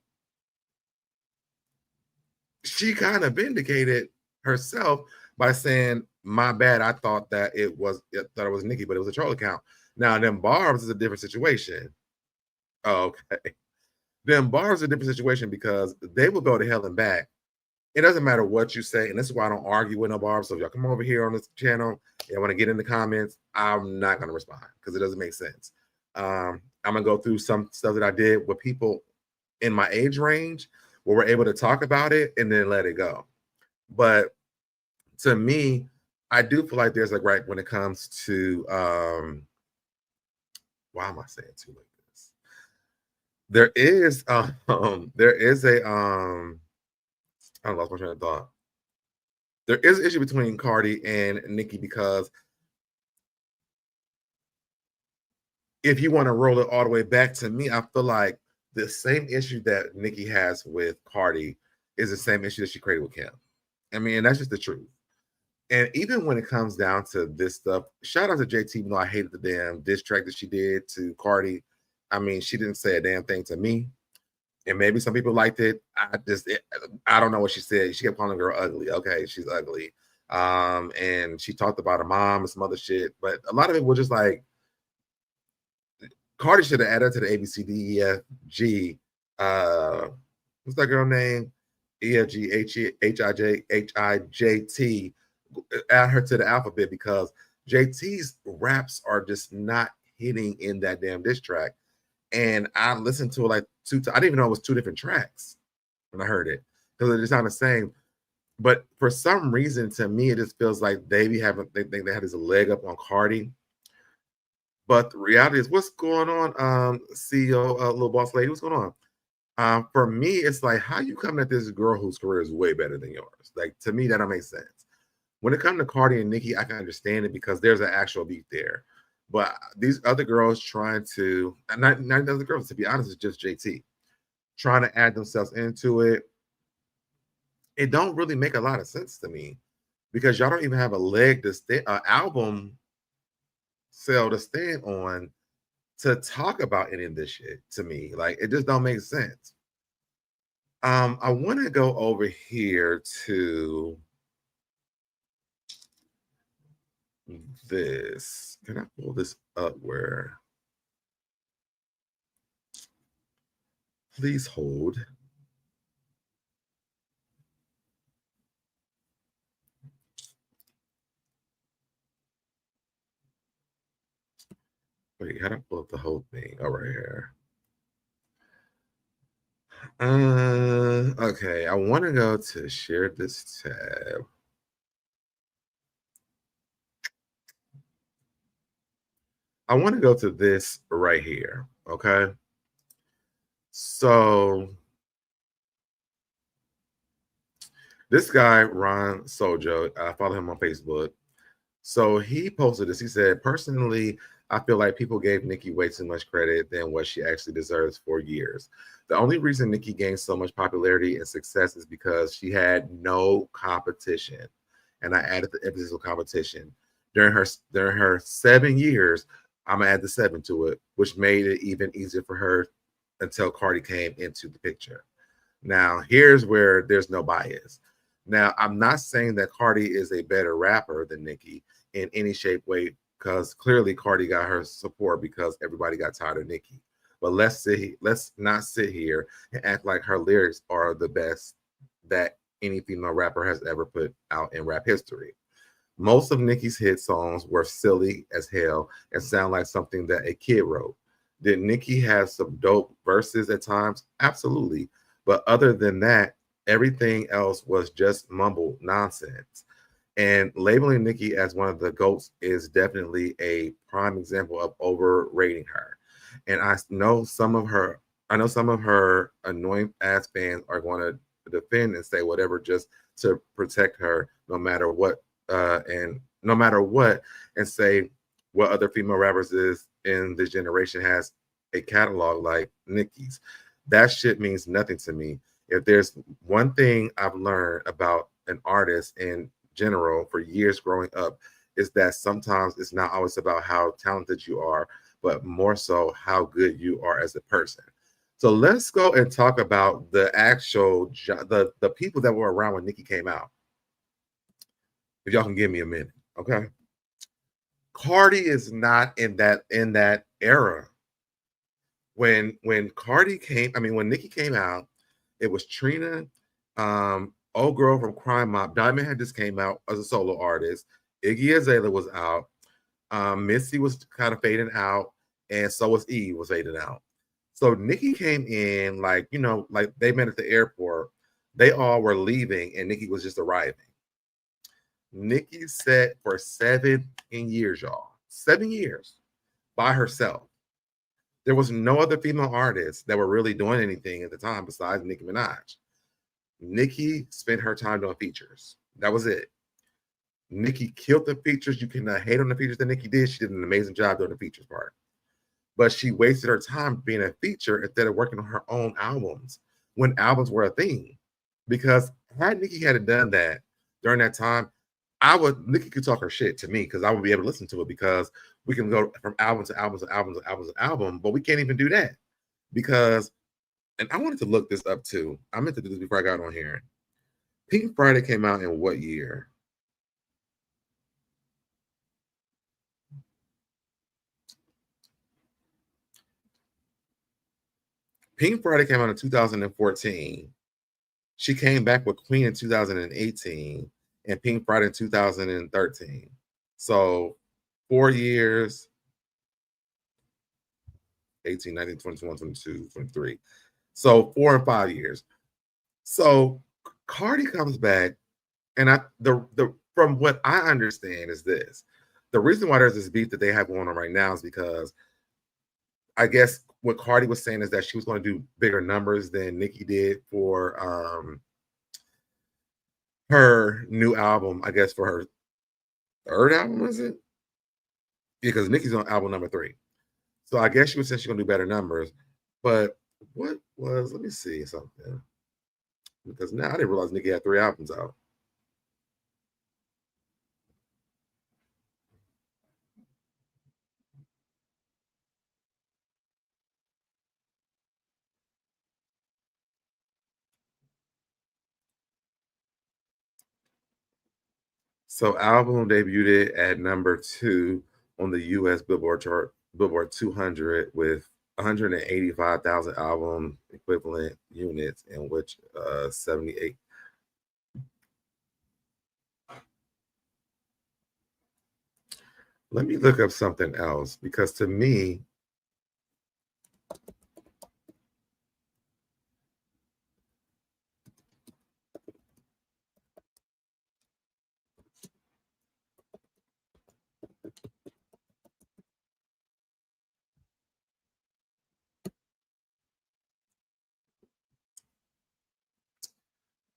she kind of vindicated herself by saying, "My bad. I thought that it was Nicki, but it was a troll account." Now, them barbs is a different situation. Oh, okay. Them barbs is a different situation because they will go to hell and back. It doesn't matter what you say, and this is why I don't argue with no barbs. So if y'all come over here on this channel and want to get in the comments, I'm not going to respond because it doesn't make sense. I'm going to go through some stuff that I did with people in my age range where we're able to talk about it and then let it go. But to me, I do feel like there's like, right, when it comes to, why am I saying too like this? There is a, I lost my train of thought. There is an issue between Cardi and Nicki because if you want to roll it all the way back to me, I feel like the same issue that Nicki has with Cardi is the same issue that she created with Kim. I mean, that's just the truth. And even when it comes down to this stuff, shout out to JT, even though I hated the damn diss track that she did to Cardi. I mean, she didn't say a damn thing to me. And maybe some people liked it. I don't know what she said. She kept calling the girl ugly. Okay, she's ugly. And she talked about her mom and some other shit. But a lot of it was just like, Cardi should have added to the ABCDEFG. What's that girl name? EFGHIJT. Add her to the alphabet, because JT's raps are just not hitting in that damn diss track. And I listened to it like two times. I didn't even know it was two different tracks when I heard it, because it's not the same. But for some reason, to me, it just feels like they think they had this leg up on Cardi. But the reality is, what's going on, CEO, little boss lady? What's going on? For me, it's like, how you coming at this girl whose career is way better than yours? Like, to me, that don't make sense. When it comes to Cardi and Nicki, I can understand it because there's an actual beef there. But these other girls trying to, not other girls, to be honest, it's just JT, trying to add themselves into it. It don't really make a lot of sense to me, because y'all don't even have a leg to stay, album sell to stand on to talk about any of this shit. To me, like, it just don't make sense. I want to go over here to this. Can I pull this up where? Please hold. Wait, how do I pull up the whole thing? Oh, right here. Okay, I want to go to share this tab. I want to go to this right here. Okay. So this guy, Ron Sojo, I follow him on Facebook. So he posted this. He said, personally, I feel like people gave Nicki way too much credit than what she actually deserves for years. The only reason Nicki gained so much popularity and success is because she had no competition. And I added the emphasis of competition. During her 7 years, I'm gonna add the 7 to it, which made it even easier for her until Cardi came into the picture. Now, here's where there's no bias. Now, I'm not saying that Cardi is a better rapper than Nicki in any shape, way, because clearly Cardi got her support because everybody got tired of Nicki. But let's not sit here and act like her lyrics are the best that any female rapper has ever put out in rap history. Most of Nicki's hit songs were silly as hell and sound like something that a kid wrote. Did Nicki have some dope verses at times? Absolutely. But other than that, everything else was just mumble nonsense. And labeling Nicki as one of the GOATs is definitely a prime example of overrating her. And I know some of her annoying ass fans are going to defend and say whatever just to protect her, no matter what, and say what other female rappers is in this generation has a catalog like Nicki's. That shit means nothing to me. If there's one thing I've learned about an artist in general for years growing up, is that sometimes it's not always about how talented you are, but more so how good you are as a person. So let's go and talk about the actual the people that were around when Nicki came out. If y'all can give me a minute, okay? Cardi is not in that era. When Nicki came out, it was Trina, old girl from Crime Mob. Diamond had just came out as a solo artist. Iggy Azalea was out. Missy was kind of fading out, and so was Eve was fading out. So Nicki came in like they met at the airport. They all were leaving, and Nicki was just arriving. Nicki set for 7 years, y'all. 7 years by herself. There was no other female artists that were really doing anything at the time besides Nicki Minaj. Nicki spent her time doing features. That was it. Nicki killed the features. You cannot hate on the features that Nicki did. She did an amazing job doing the features part. But she wasted her time being a feature instead of working on her own albums when albums were a thing. Because had Nicki had done that during that time, Nicki could talk her shit to me because I would be able to listen to it because we can go from album to album to album to album to album, but we can't even do that because, and I wanted to look this up too. I meant to do this before I got on here. Pink Friday came out in what year? Pink Friday came out in 2014. She came back with Queen in 2018 and Pink Friday in 2013. So 4 years, 18, 19, 20, 21, 22, 23. So 4 and 5 years. So Cardi comes back, and from what I understand is this. The reason why there's this beef that they have going on right now is because I guess what Cardi was saying is that she was going to do bigger numbers than Nicki did for her new album, I guess for her third album, is it? Because Nicki's on album number 3. So I guess she was saying she's going to do better numbers. But what was, let me see something. Because now I didn't realize Nicki had 3 albums out. So album debuted at number 2 on the U.S. Billboard chart, Billboard 200, with 185,000 album equivalent units, in which 78. Let me look up something else because to me,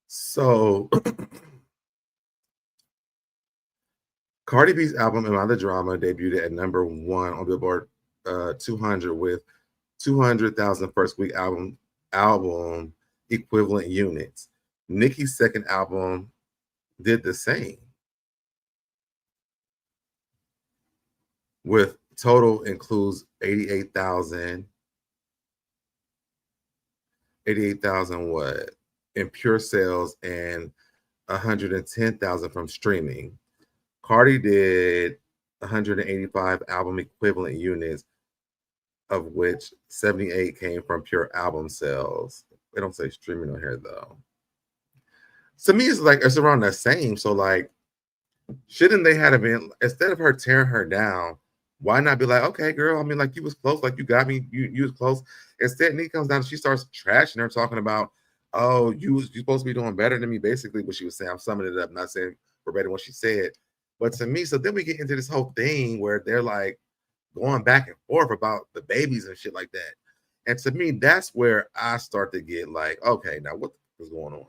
so Cardi B's album Am I the Drama debuted at number 1 on Billboard 200 with 200,000 first week album equivalent units. Nicki's second album did the same, with total includes 88,000 what in pure sales and 110,000 from streaming. Cardi did 185 album equivalent units, of which 78 came from pure album sales. They don't say streaming on here though. To me, it's like it's around the same. So like, shouldn't they have been, instead of her tearing her down, why not be like, okay, girl, I mean, like, you was close, like, you got me, you was close. Instead, Nicki comes down and she starts trashing her, talking about, oh, you supposed to be doing better than me, basically what she was saying. I'm summing it up, not saying verbatim what she said. But to me, so then we get into this whole thing where they're like going back and forth about the babies and shit like that. And to me, that's where I start to get like, okay, now what is going on?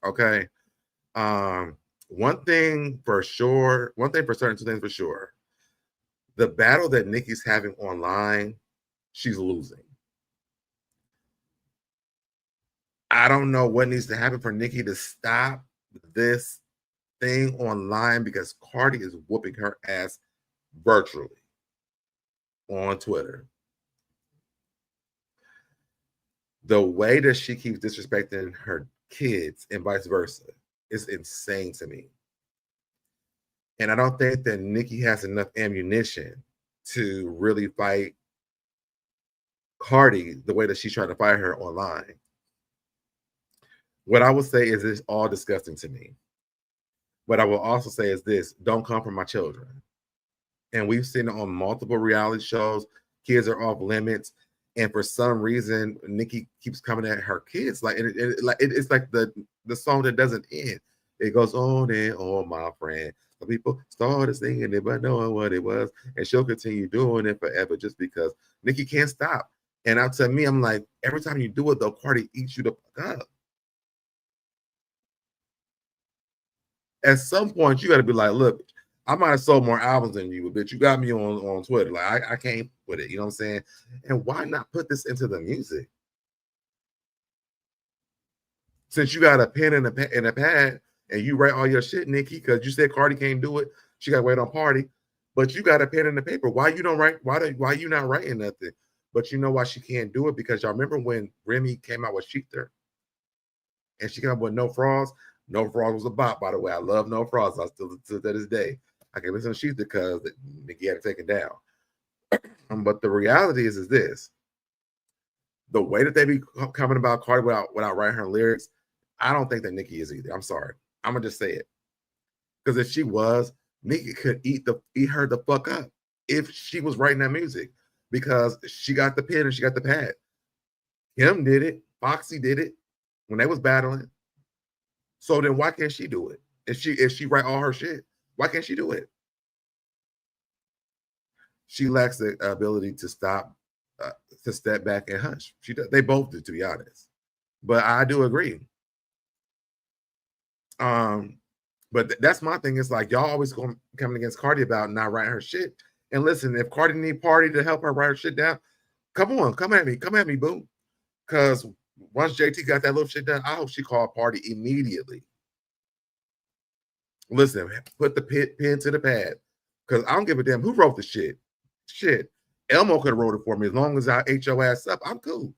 Okay. One thing for sure, one thing for certain, two things for sure. The battle that Nicki's having online, she's losing. I don't know what needs to happen for Nicki to stop this thing online, because Cardi is whooping her ass virtually on Twitter. The way that she keeps disrespecting her kids and vice versa is insane to me. And I don't think that Nicki has enough ammunition to really fight Cardi the way that she's trying to fight her online. What I would say is it's all disgusting to me. What I will also say is this: don't come for my children. And we've seen it on multiple reality shows. Kids are off limits. And for some reason, Nicki keeps coming at her kids. Like, it's like the song that doesn't end. It goes on and on, my friend. Some people started singing it, but knowing what it was. And she'll continue doing it forever just because Nicki can't stop. And out to me, I'm like, every time you do it, though, Cardi eats you the fuck up. At some point, you got to be like, look, I might have sold more albums than you, but you got me on Twitter. Like, I can't with it. You know what I'm saying? And why not put this into the music? Since you got a pen and a pad, and you write all your shit, Nicki, because you said Cardi can't do it. She got to wait on Party, but you got a pen and the paper. Why you don't write? Why you not writing nothing? But you know why she can't do it? Because y'all remember when Remy came out with Sheether, and she came up with No Frauds. No Frauds was a bop, by the way. I love No Frauds. I still to this day. I can listen to Sheether because Nicki had to take it down. But the reality is this: the way that they be coming about Cardi without writing her lyrics, I don't think that Nicki is either. I'm sorry. I'm gonna just say it. Because if she was, Nicki could eat her the fuck up if she was writing that music. Because she got the pen and she got the pad. Kim did it. Foxy did it when they was battling. So then why can't she do it? If she write all her shit, why can't she do it? She lacks the ability to stop, to step back and hush. They both do, to be honest. But I do agree. But that's my thing. It's like y'all always coming against Cardi about not writing her shit. And listen, if Cardi need Party to help her write her shit down, come on, come at me, boo. Because once JT got that little shit done, I hope she called Party immediately. Listen, put the pen to the pad. Because I don't give a damn who wrote the shit. Shit. Elmo could have wrote it for me. As long as I ate your ass up, I'm cool.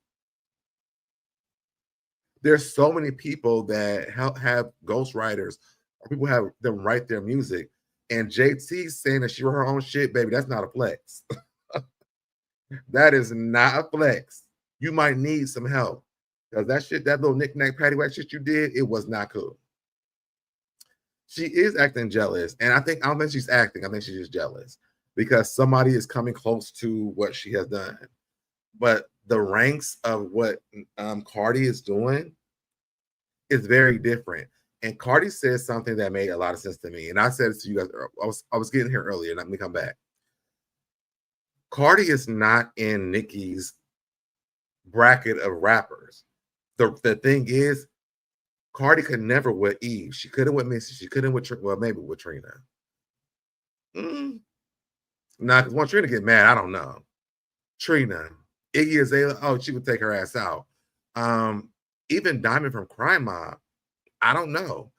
There's so many people that have ghostwriters, or people have them write their music. And JT saying that she wrote her own shit, baby, that's not a flex. That is not a flex. You might need some help. Because that shit, that little knick-knack paddywhack shit you did, it was not cool. She is acting jealous. And I don't think she's acting. I think she's just jealous. Because somebody is coming close to what she has done. But the ranks of what Cardi is doing is very different. And Cardi said something that made a lot of sense to me. And I said it to you guys. I was getting here earlier. Let me come back. Cardi is not in Nicki's bracket of rappers. The thing is, Cardi could never with Eve. She couldn't with Missy. She couldn't with, well, maybe with Trina. Nah, because once Trina get mad, I don't know. Trina, Iggy Azalea, oh, she would take her ass out. Even Diamond from Crime Mob, I don't know.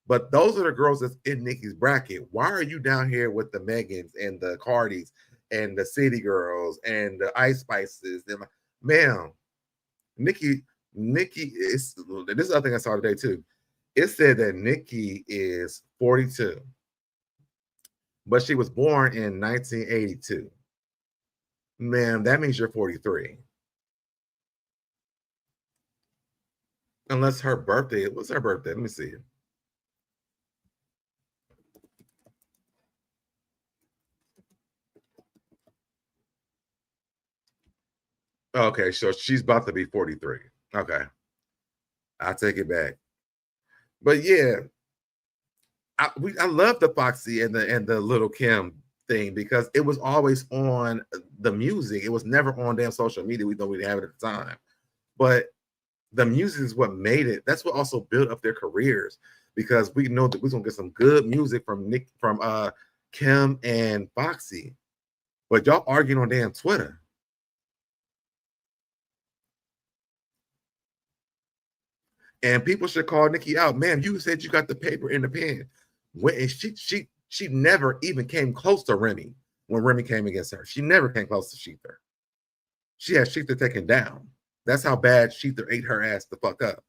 But those are the girls that's in Nicki's bracket. Why are you down here with the Megans and the Cardis and the City Girls and the Ice Spices? Ma'am, Nicki is, this is the other thing I saw today too. It said that Nicki is 42. But she was born in 1982. Man, that means you're 43. Unless her birthday, what's her birthday? Let me see. Okay, so she's about to be 43. Okay. I'll take it back. But yeah, I love the Foxy and the Little Kim thing because it was always on the music. It was never on damn social media. We thought we'd have it at the time. But the music is what made it. That's what also built up their careers because we know that we're gonna get some good music from Kim and Foxy. But y'all arguing on damn Twitter. And people should call Nicki out. Man, you said you got the paper in the pen. When she never even came close to Remy when Remy came against her. She never came close to Sheether. She had Sheether taken down. That's how bad Sheether ate her ass the fuck up.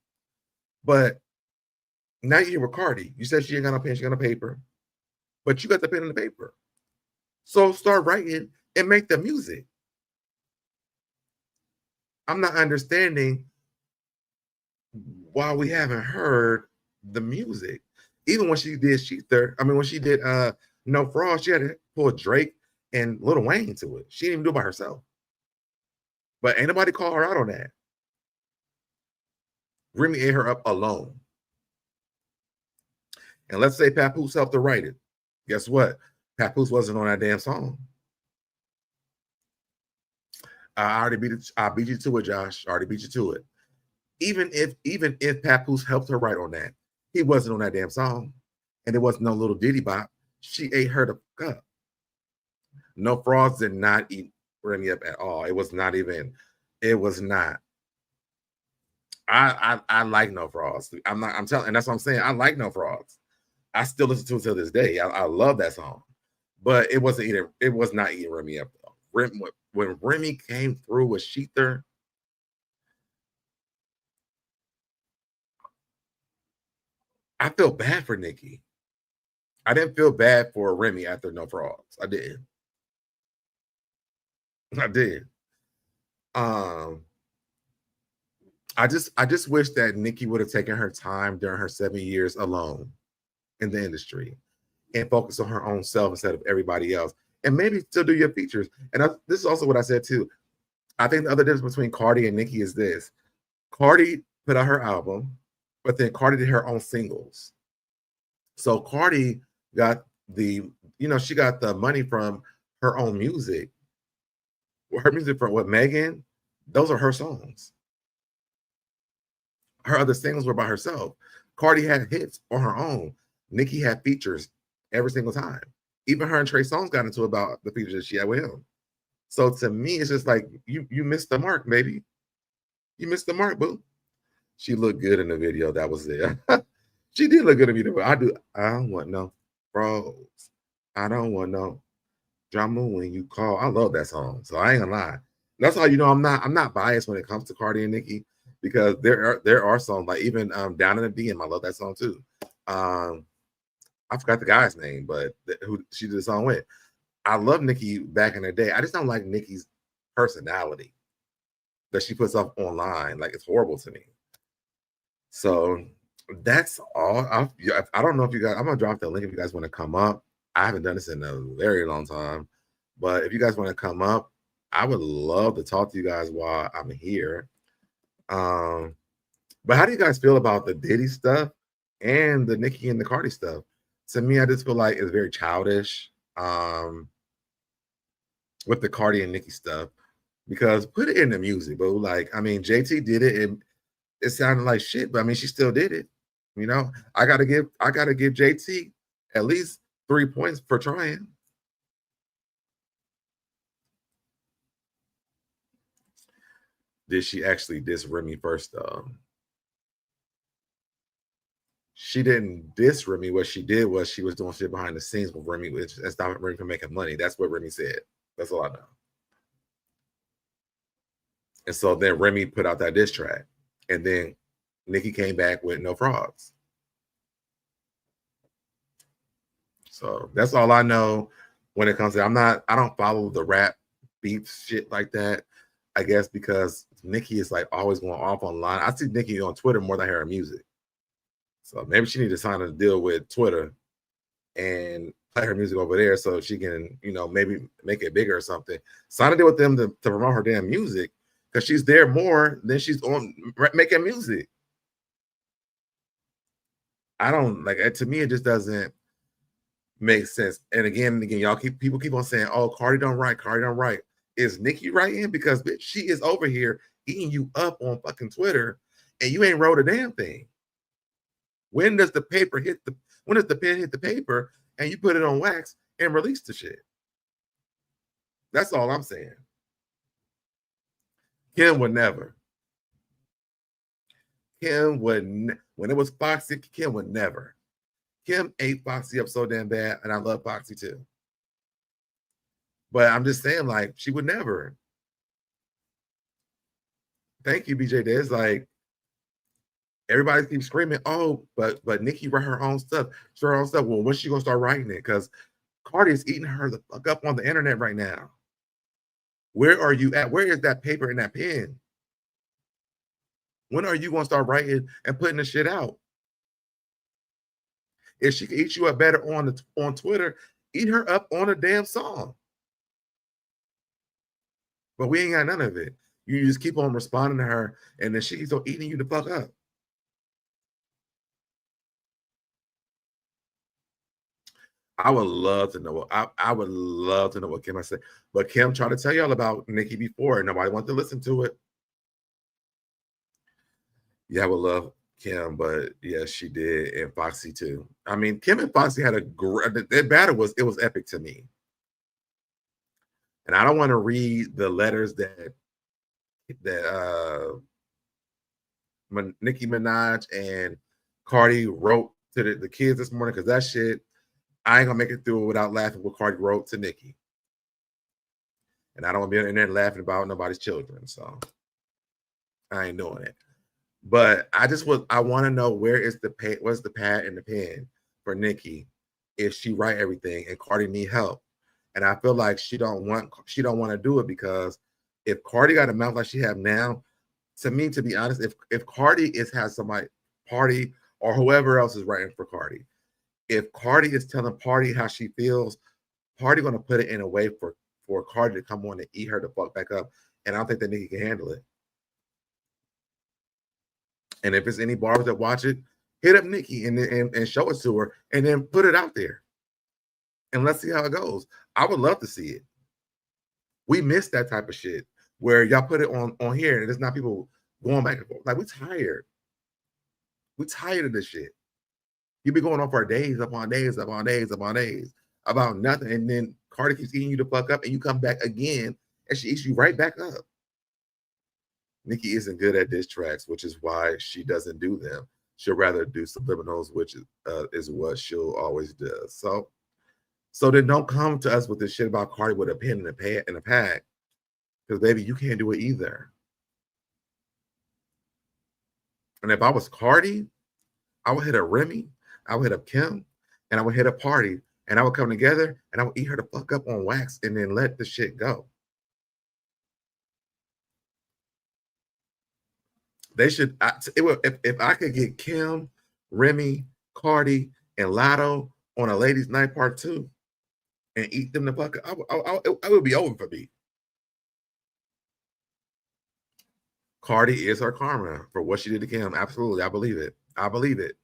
But now you're with Cardi. You said she ain't got no pen, she got no paper. But you got the pen and the paper. So start writing and make the music. I'm not understanding why we haven't heard the music. Even when she did Sheether, I mean, when she did No Fraud, she had to pull Drake and Lil Wayne to it. She didn't even do it by herself. But ain't nobody call her out on that. Remy ate her up alone. And let's say Papoose helped her write it. Guess what? Papoose wasn't on that damn song. I beat you to it, Josh. I already beat you to it. Even if Papoose helped her write on that, he wasn't on that damn song. And there was no little Diddy bop. She ate her the fuck up. No Frauds did not eat Remy up at all. It was not. I like No Frauds. I'm telling, and that's what I'm saying. I like No Frauds. I still listen to it till this day. I love that song, but it was not eating Remy up though. When Remy came through with Sheether, I feel bad for Nicki. I didn't feel bad for Remy after No Frauds. I did. I did. I just wish that Nicki would have taken her time during her 7 years alone in the industry and focus on her own self instead of everybody else, and maybe still do your features. And this is also what I said too. I think the other difference between Cardi and Nicki is this: Cardi put out her album, but then Cardi did her own singles. So Cardi got she got the money from her own music. Her music from what Megan, those are her songs. Her other singles were by herself. Cardi had hits on her own. Nicki had features every single time. Even her and Trey Songz got into about the features that she had with him. So to me, it's just like you missed the mark, baby. You missed the mark, boo. She looked good in the video. That was it. She did look good in the video. I don't want no froze. I don't want no drama when you call. I love that song. So I ain't gonna lie. That's how you know I'm not biased when it comes to Cardi and Nicki, because there are songs like even Down in the DM. I love that song too. I forgot the guy's name, but who she did the song with. I love Nicki back in the day. I just don't like Nicki's personality that she puts up online. Like, it's horrible to me. So that's all. I don't know if you guys, I'm gonna drop the link if you guys want to come up. I haven't done this in a very long time, but if you guys want to come up, I would love to talk to you guys while I'm here. But how do you guys feel about the Diddy stuff and the Nicki and the Cardi stuff? To me, I just feel like it's very childish with the Cardi and Nicki stuff, because put it in the music, but like, I mean, JT did it and it sounded like shit, but I mean, she still did it. You know, I gotta give JT at least 3 points for trying. Did she actually diss Remy first though? She didn't diss Remy. What she did was she was doing shit behind the scenes with Remy, which stopped Remy from making money. That's what Remy said. That's all I know. And so then Remy put out that diss track, and then Nicki came back with No Frauds. So that's all I know when it comes to. I don't follow the rap beef shit like that. I guess because Nicki is like always going off online. I see Nicki on Twitter more than I hear her music. So maybe she needs to sign a deal with Twitter and play her music over there so she can, maybe make it bigger or something. Sign a deal with them to promote her damn music, because she's there more than she's on making music. I don't like it. To me, it just doesn't make sense. And again, people keep on saying, "Oh, Cardi don't write. Cardi don't write." Is Nicki writing? Because bitch, she is over here eating you up on fucking Twitter, and you ain't wrote a damn thing. When does the pen hit the paper and you put it on wax and release the shit? That's all I'm saying. Kim would never. When it was Foxy, Kim would never. Kim ate Foxy up so damn bad, and I love Foxy too. But I'm just saying, like, she would never. Thank you, BJ. There's like, everybody keeps screaming, "Oh, but Nicki wrote her own stuff. She wrote her own stuff." Well, when's she gonna start writing it? Because Cardi is eating her the fuck up on the internet right now. Where are you at? Where is that paper and that pen? When are you gonna start writing and putting the shit out? If she can eat you up better on Twitter, eat her up on a damn song. But we ain't got none of it. You just keep on responding to her, and then she keeps on eating you the fuck up. I would love to know what I would love to know what Kim I said. But Kim tried to tell y'all about Nicki before, and nobody wanted to listen to it. Yeah, I would love Kim, but yes, she did, and Foxy too. I mean, Kim and Foxy had a great. Their battle was epic to me. And I don't want to read the letters that Nicki Minaj and Cardi wrote to the kids this morning, because that shit, I ain't gonna make it through without laughing what Cardi wrote to Nicki. And I don't want to be in there laughing about nobody's children, so I ain't doing it. But I want to know, what's the pad and the pen for Nicki if she write everything and Cardi need help. And I feel like she don't want to do it, because if Cardi got a mouth like she have now, to me, to be honest, if Cardi has somebody, Party or whoever else is writing for Cardi, if Cardi is telling Party how she feels, Party gonna put it in a way for Cardi to come on and eat her the fuck back up. And I don't think that Nicki can handle it. And if it's any barbers that watch it, hit up Nicki and show it to her, and then put it out there. And let's see how it goes. I would love to see it. We miss that type of shit where y'all put it on here and it's not people going back and forth. Like, we tired. We tired of this shit. You be going on for days upon days upon days upon days about nothing, and then Cardi keeps eating you the fuck up, and you come back again and she eats you right back up. Nicki isn't good at diss tracks, which is why she doesn't do them. She'll rather do subliminals, which is what she'll always do. So then don't come to us with this shit about Cardi with a pen and a pad, because baby, you can't do it either. And if I was Cardi, I would hit up Remy, I would hit up Kim, and I would hit up Party, and I would come together and I would eat her the fuck up on wax and then let the shit go. They should. If I could get Kim, Remy, Cardi, and Lotto on a ladies' night part 2 and eat them the fuck up, I would be over for me. Cardi is her karma for what she did to Kim. Absolutely, I believe it. I believe it.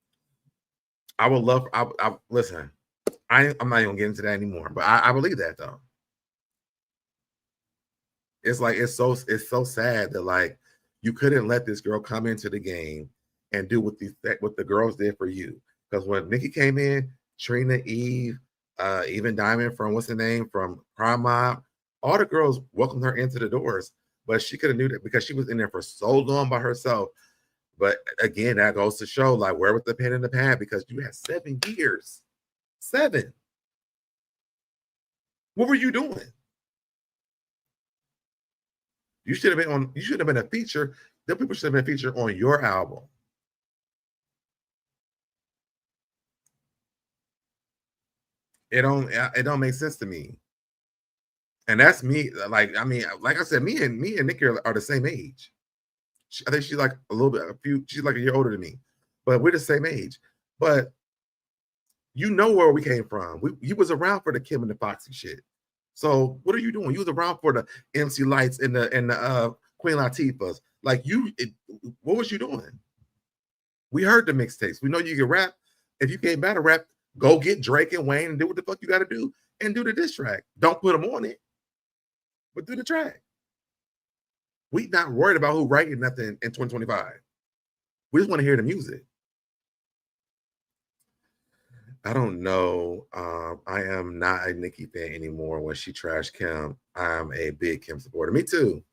I would love. Listen. I'm not even getting into that anymore, but I believe that though. It's like it's so sad that, like, you couldn't let this girl come into the game and do what the girls did for you. Because when Nicki came in, Trina, Eve, even Diamond from what's the name from Crime Mob, all the girls welcomed her into the doors. But she could have knew that because she was in there for so long by herself. But again, that goes to show, like, where was the pen in the pad? Because you had 7 years. 7. What were you doing? You should have been a feature. The people should have been featured on your album. It don't make sense to me. And that's me. Like, I mean, like I said, me and Nicki are the same age. I think she's like she's like a year older than me, but we're the same age. But you know where we came from. You was around for the Kim and the Foxy shit. So what are you doing? You was around for the MC Lights and the Queen Latifahs. Like, what was you doing? We heard the mixtapes. We know you can rap. If you can't battle rap, go get Drake and Wayne and do what the fuck you got to do and do the diss track. Don't put them on it, but do the track. We not worried about who writing nothing in 2025. We just want to hear the music. I don't know. I am not a Nicki fan anymore. When she trashed Kim, I'm a big Kim supporter. Me too.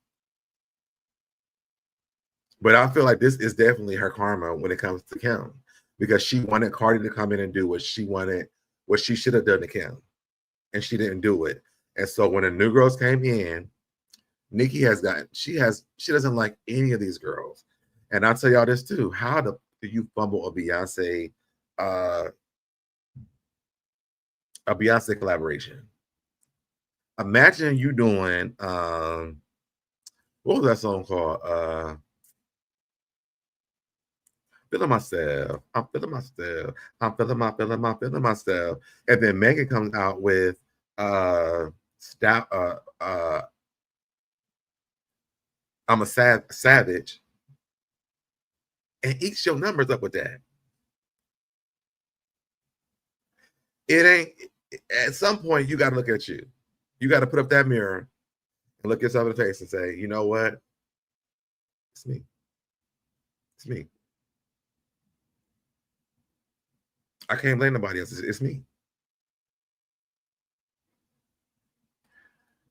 But I feel like this is definitely her karma when it comes to Kim, because she wanted Cardi to come in and do what she wanted, what she should have done to Kim, and she didn't do it. And so when the new girls came in, Nicki she doesn't like any of these girls. And I'll tell y'all this too. How do you fumble a Beyonce collaboration? Imagine you doing what was that song called? Feeling myself. I'm feeling myself. I'm feeling myself. And then Megan comes out with I'm a savage, and eats your numbers up with that. It ain't. At some point, you got to look at you. You got to put up that mirror and look yourself in the face and say, you know what? It's me. It's me. I can't blame nobody else. It's me.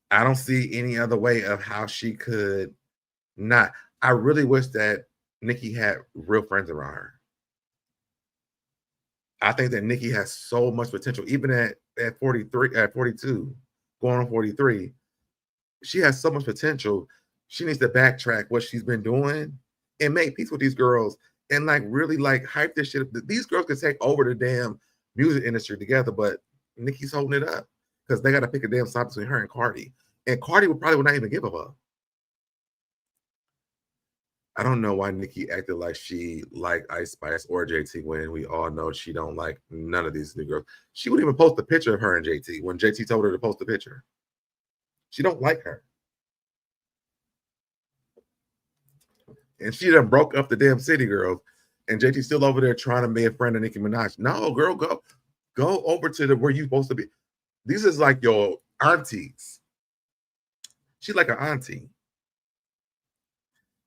I don't see any other way of how she could not. I really wish that Nicki had real friends around her. I think that Nicki has so much potential, even at 43, at 42, going on 43. She has so much potential. She needs to backtrack what she's been doing and make peace with these girls and like really like hype this shit. These girls can take over the damn music industry together, but Nicki's holding it up because they got to pick a damn side between her and Cardi. And Cardi would not even give a fuck. I don't know why Nicki acted like she liked Ice Spice or JT when we all know she don't like none of these new girls. She wouldn't even post a picture of her and JT when JT told her to post a picture. She don't like her. And she done broke up the damn city girls. And JT's still over there trying to be a friend of Nicki Minaj. No, girl, go over to where you're supposed to be. These is like your aunties. She's like an auntie.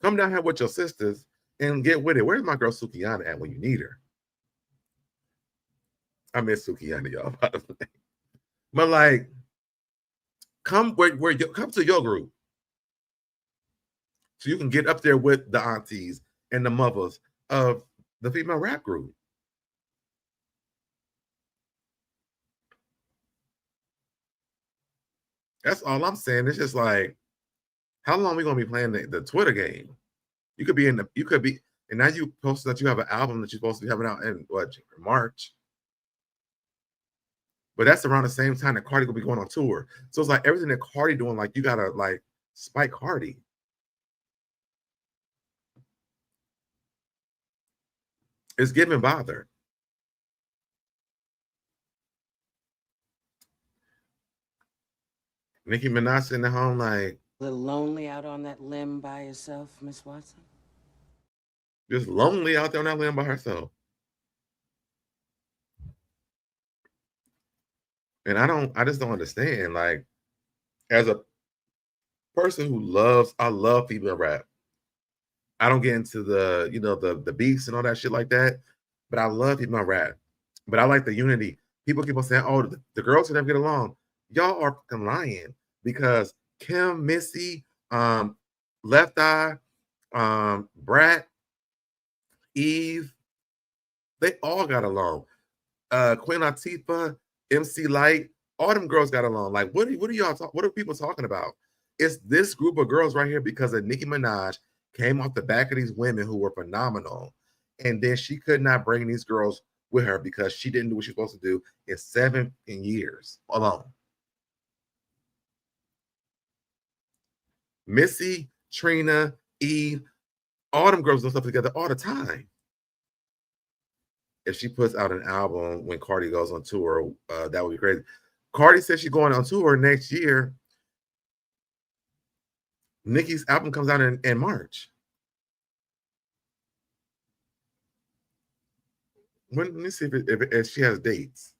Come down here with your sisters and get with it. Where's my girl Sukiyana at when you need her? I miss Sukiyana, y'all. But like, come come to your group. So you can get up there with the aunties and the mothers of the female rap group. That's all I'm saying. It's just like, how long are we gonna be playing the Twitter game? You could be and now you posted that you have an album that you're supposed to be having out in March. But that's around the same time that Cardi will be going on tour. So it's like everything that Cardi doing, like you gotta like spike Cardi. It's giving bother. Nicki Minaj in the home, like a little lonely out on that limb by yourself, Miss Watson? Just lonely out there on that limb by herself. And I just don't understand. Like, as a person who I love female rap. I don't get into the beats and all that shit like that, but I love female rap. But I like the unity. People keep on saying, oh, the girls can never get along. Y'all are fucking lying because Kim, Missy, Left Eye, Brat, Eve, they all got along. Queen Latifah, MC Light, all them girls got along. Like, what are people talking about? It's this group of girls right here because of Nicki Minaj came off the back of these women who were phenomenal. And then she could not bring these girls with her because she didn't do what she was supposed to do in 7 years alone. Missy, Trina, Eve, all them girls do stuff together all the time. If she puts out an album when Cardi goes on tour, that would be crazy. Cardi said she's going on tour next year. Nicki's album comes out in March. Let me see if she has dates.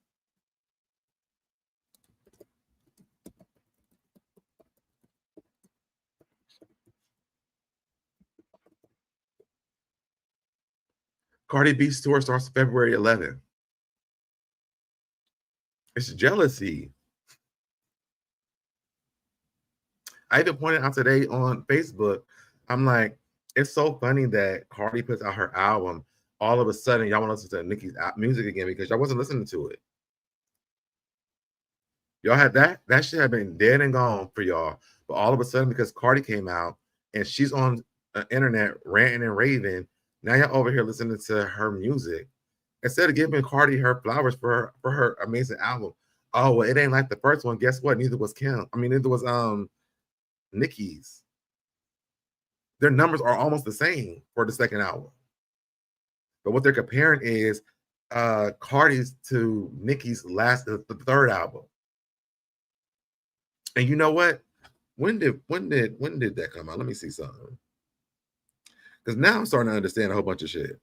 Cardi B's tour starts February 11th. It's jealousy. I even pointed out today on Facebook, I'm like, it's so funny that Cardi puts out her album. All of a sudden, y'all want to listen to Nicki's music again because y'all wasn't listening to it. Y'all had that should have been dead and gone for y'all. But all of a sudden, because Cardi came out and she's on the internet ranting and raving, now y'all over here listening to her music. Instead of giving Cardi her flowers for her amazing album. Oh, well, it ain't like the first one. Guess what? Neither was Kim. I mean, neither was Nicki's. Their numbers are almost the same for the second album. But what they're comparing is Cardi's to Nicki's the third album. And you know what? When did that come out? Let me see something. Because now I'm starting to understand a whole bunch of shit.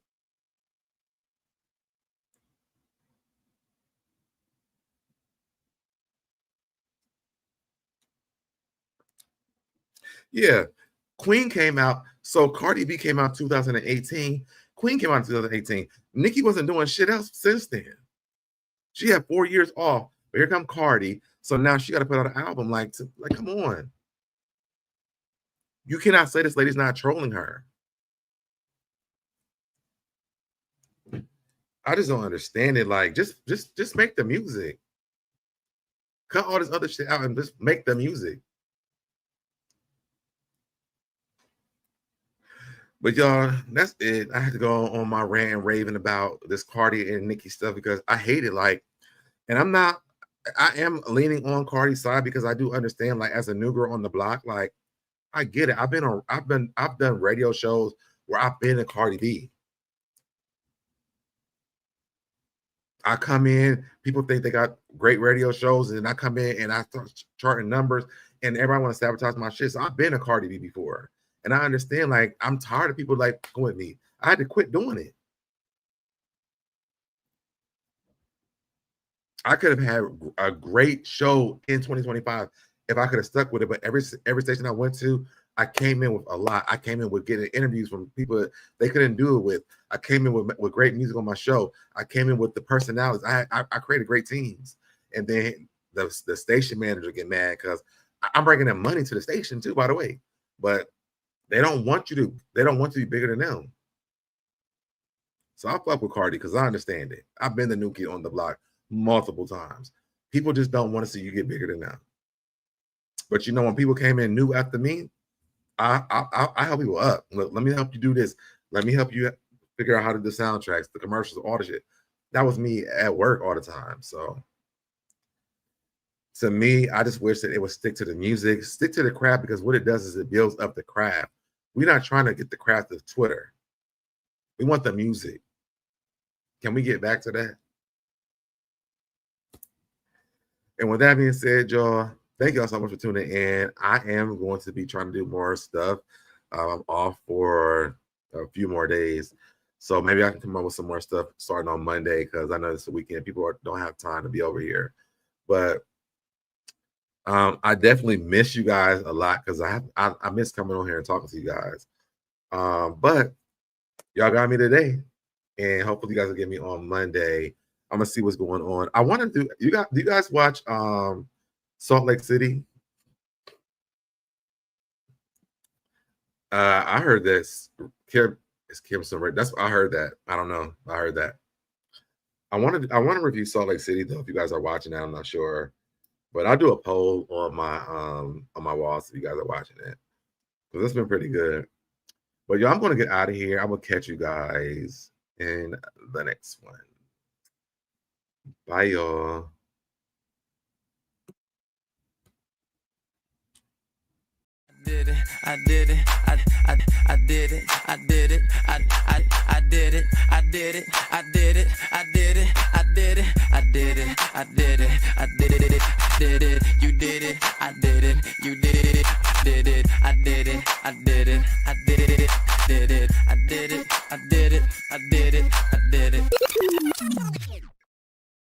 Yeah, Queen came out. So Cardi B came out 2018. Queen came out in 2018. Nicki wasn't doing shit else since then. She had 4 years off. But here come Cardi. So now she got to put out an album. Like, come on. You cannot say this lady's not trolling her. I just don't understand it. Like, just make the music. Cut all this other shit out and just make the music. But y'all, that's it. I had to go on my rant and raving about this Cardi and Nicki stuff because I hate it. Like, and I am leaning on Cardi's side because I do understand, like, as a new girl on the block, like, I get it. I've done radio shows where I've been a Cardi B. I come in, people think they got great radio shows, and I come in and I start charting numbers, and everybody want to sabotage my shit. So I've been a Cardi B before, and I understand. Like, I'm tired of people like going with me. I had to quit doing it. I could have had a great show in 2025 if I could have stuck with it. But every station I went to, I came in with a lot. I came in with getting interviews from people they couldn't do it with. I came in with great music on my show. I came in with the personalities. I created great teams. And then the station manager get mad because I'm bringing them money to the station too, by the way. But they don't want you to be bigger than them. So I fuck with Cardi because I understand it. I've been the new kid on the block multiple times. People just don't want to see you get bigger than them. But you know, when people came in new after me, I help people up. Let me help you do this. Let me help you figure out how to do soundtracks, the commercials, all the shit. That was me at work all the time. So to me, I just wish that it would stick to the music, stick to the craft, because what it does is it builds up the craft. We're not trying to get the craft of Twitter. We want the music. Can we get back to that? And with that being said, y'all, thank y'all so much for tuning in. I am going to be trying to do more stuff. I'm off for a few more days. So maybe I can come up with some more stuff starting on Monday, because I know it's a weekend. People don't have time to be over here. But I definitely miss you guys a lot, because I miss coming on here and talking to you guys. But y'all got me today, and hopefully you guys will get me on Monday. I'm gonna see what's going on. I want to do you guys watch Salt Lake City? I heard this. It's Kim Summer. That's I heard that. I don't know. I heard that. I want to review Salt Lake City though. If you guys are watching that, I'm not sure, but I'll do a poll on my walls if you guys are watching it, because it's been pretty good. But y'all, I'm gonna get out of here. I'm gonna catch you guys in the next one. Bye, y'all. Did it, I did it, I did it, I did it, I did it, I did it, I did it, I did it, I did it, I did it, I did it, I did it, did it, you did it, I did it, you did it, I did it, I did it, I did it, did it, I did it, I did it, I did it, I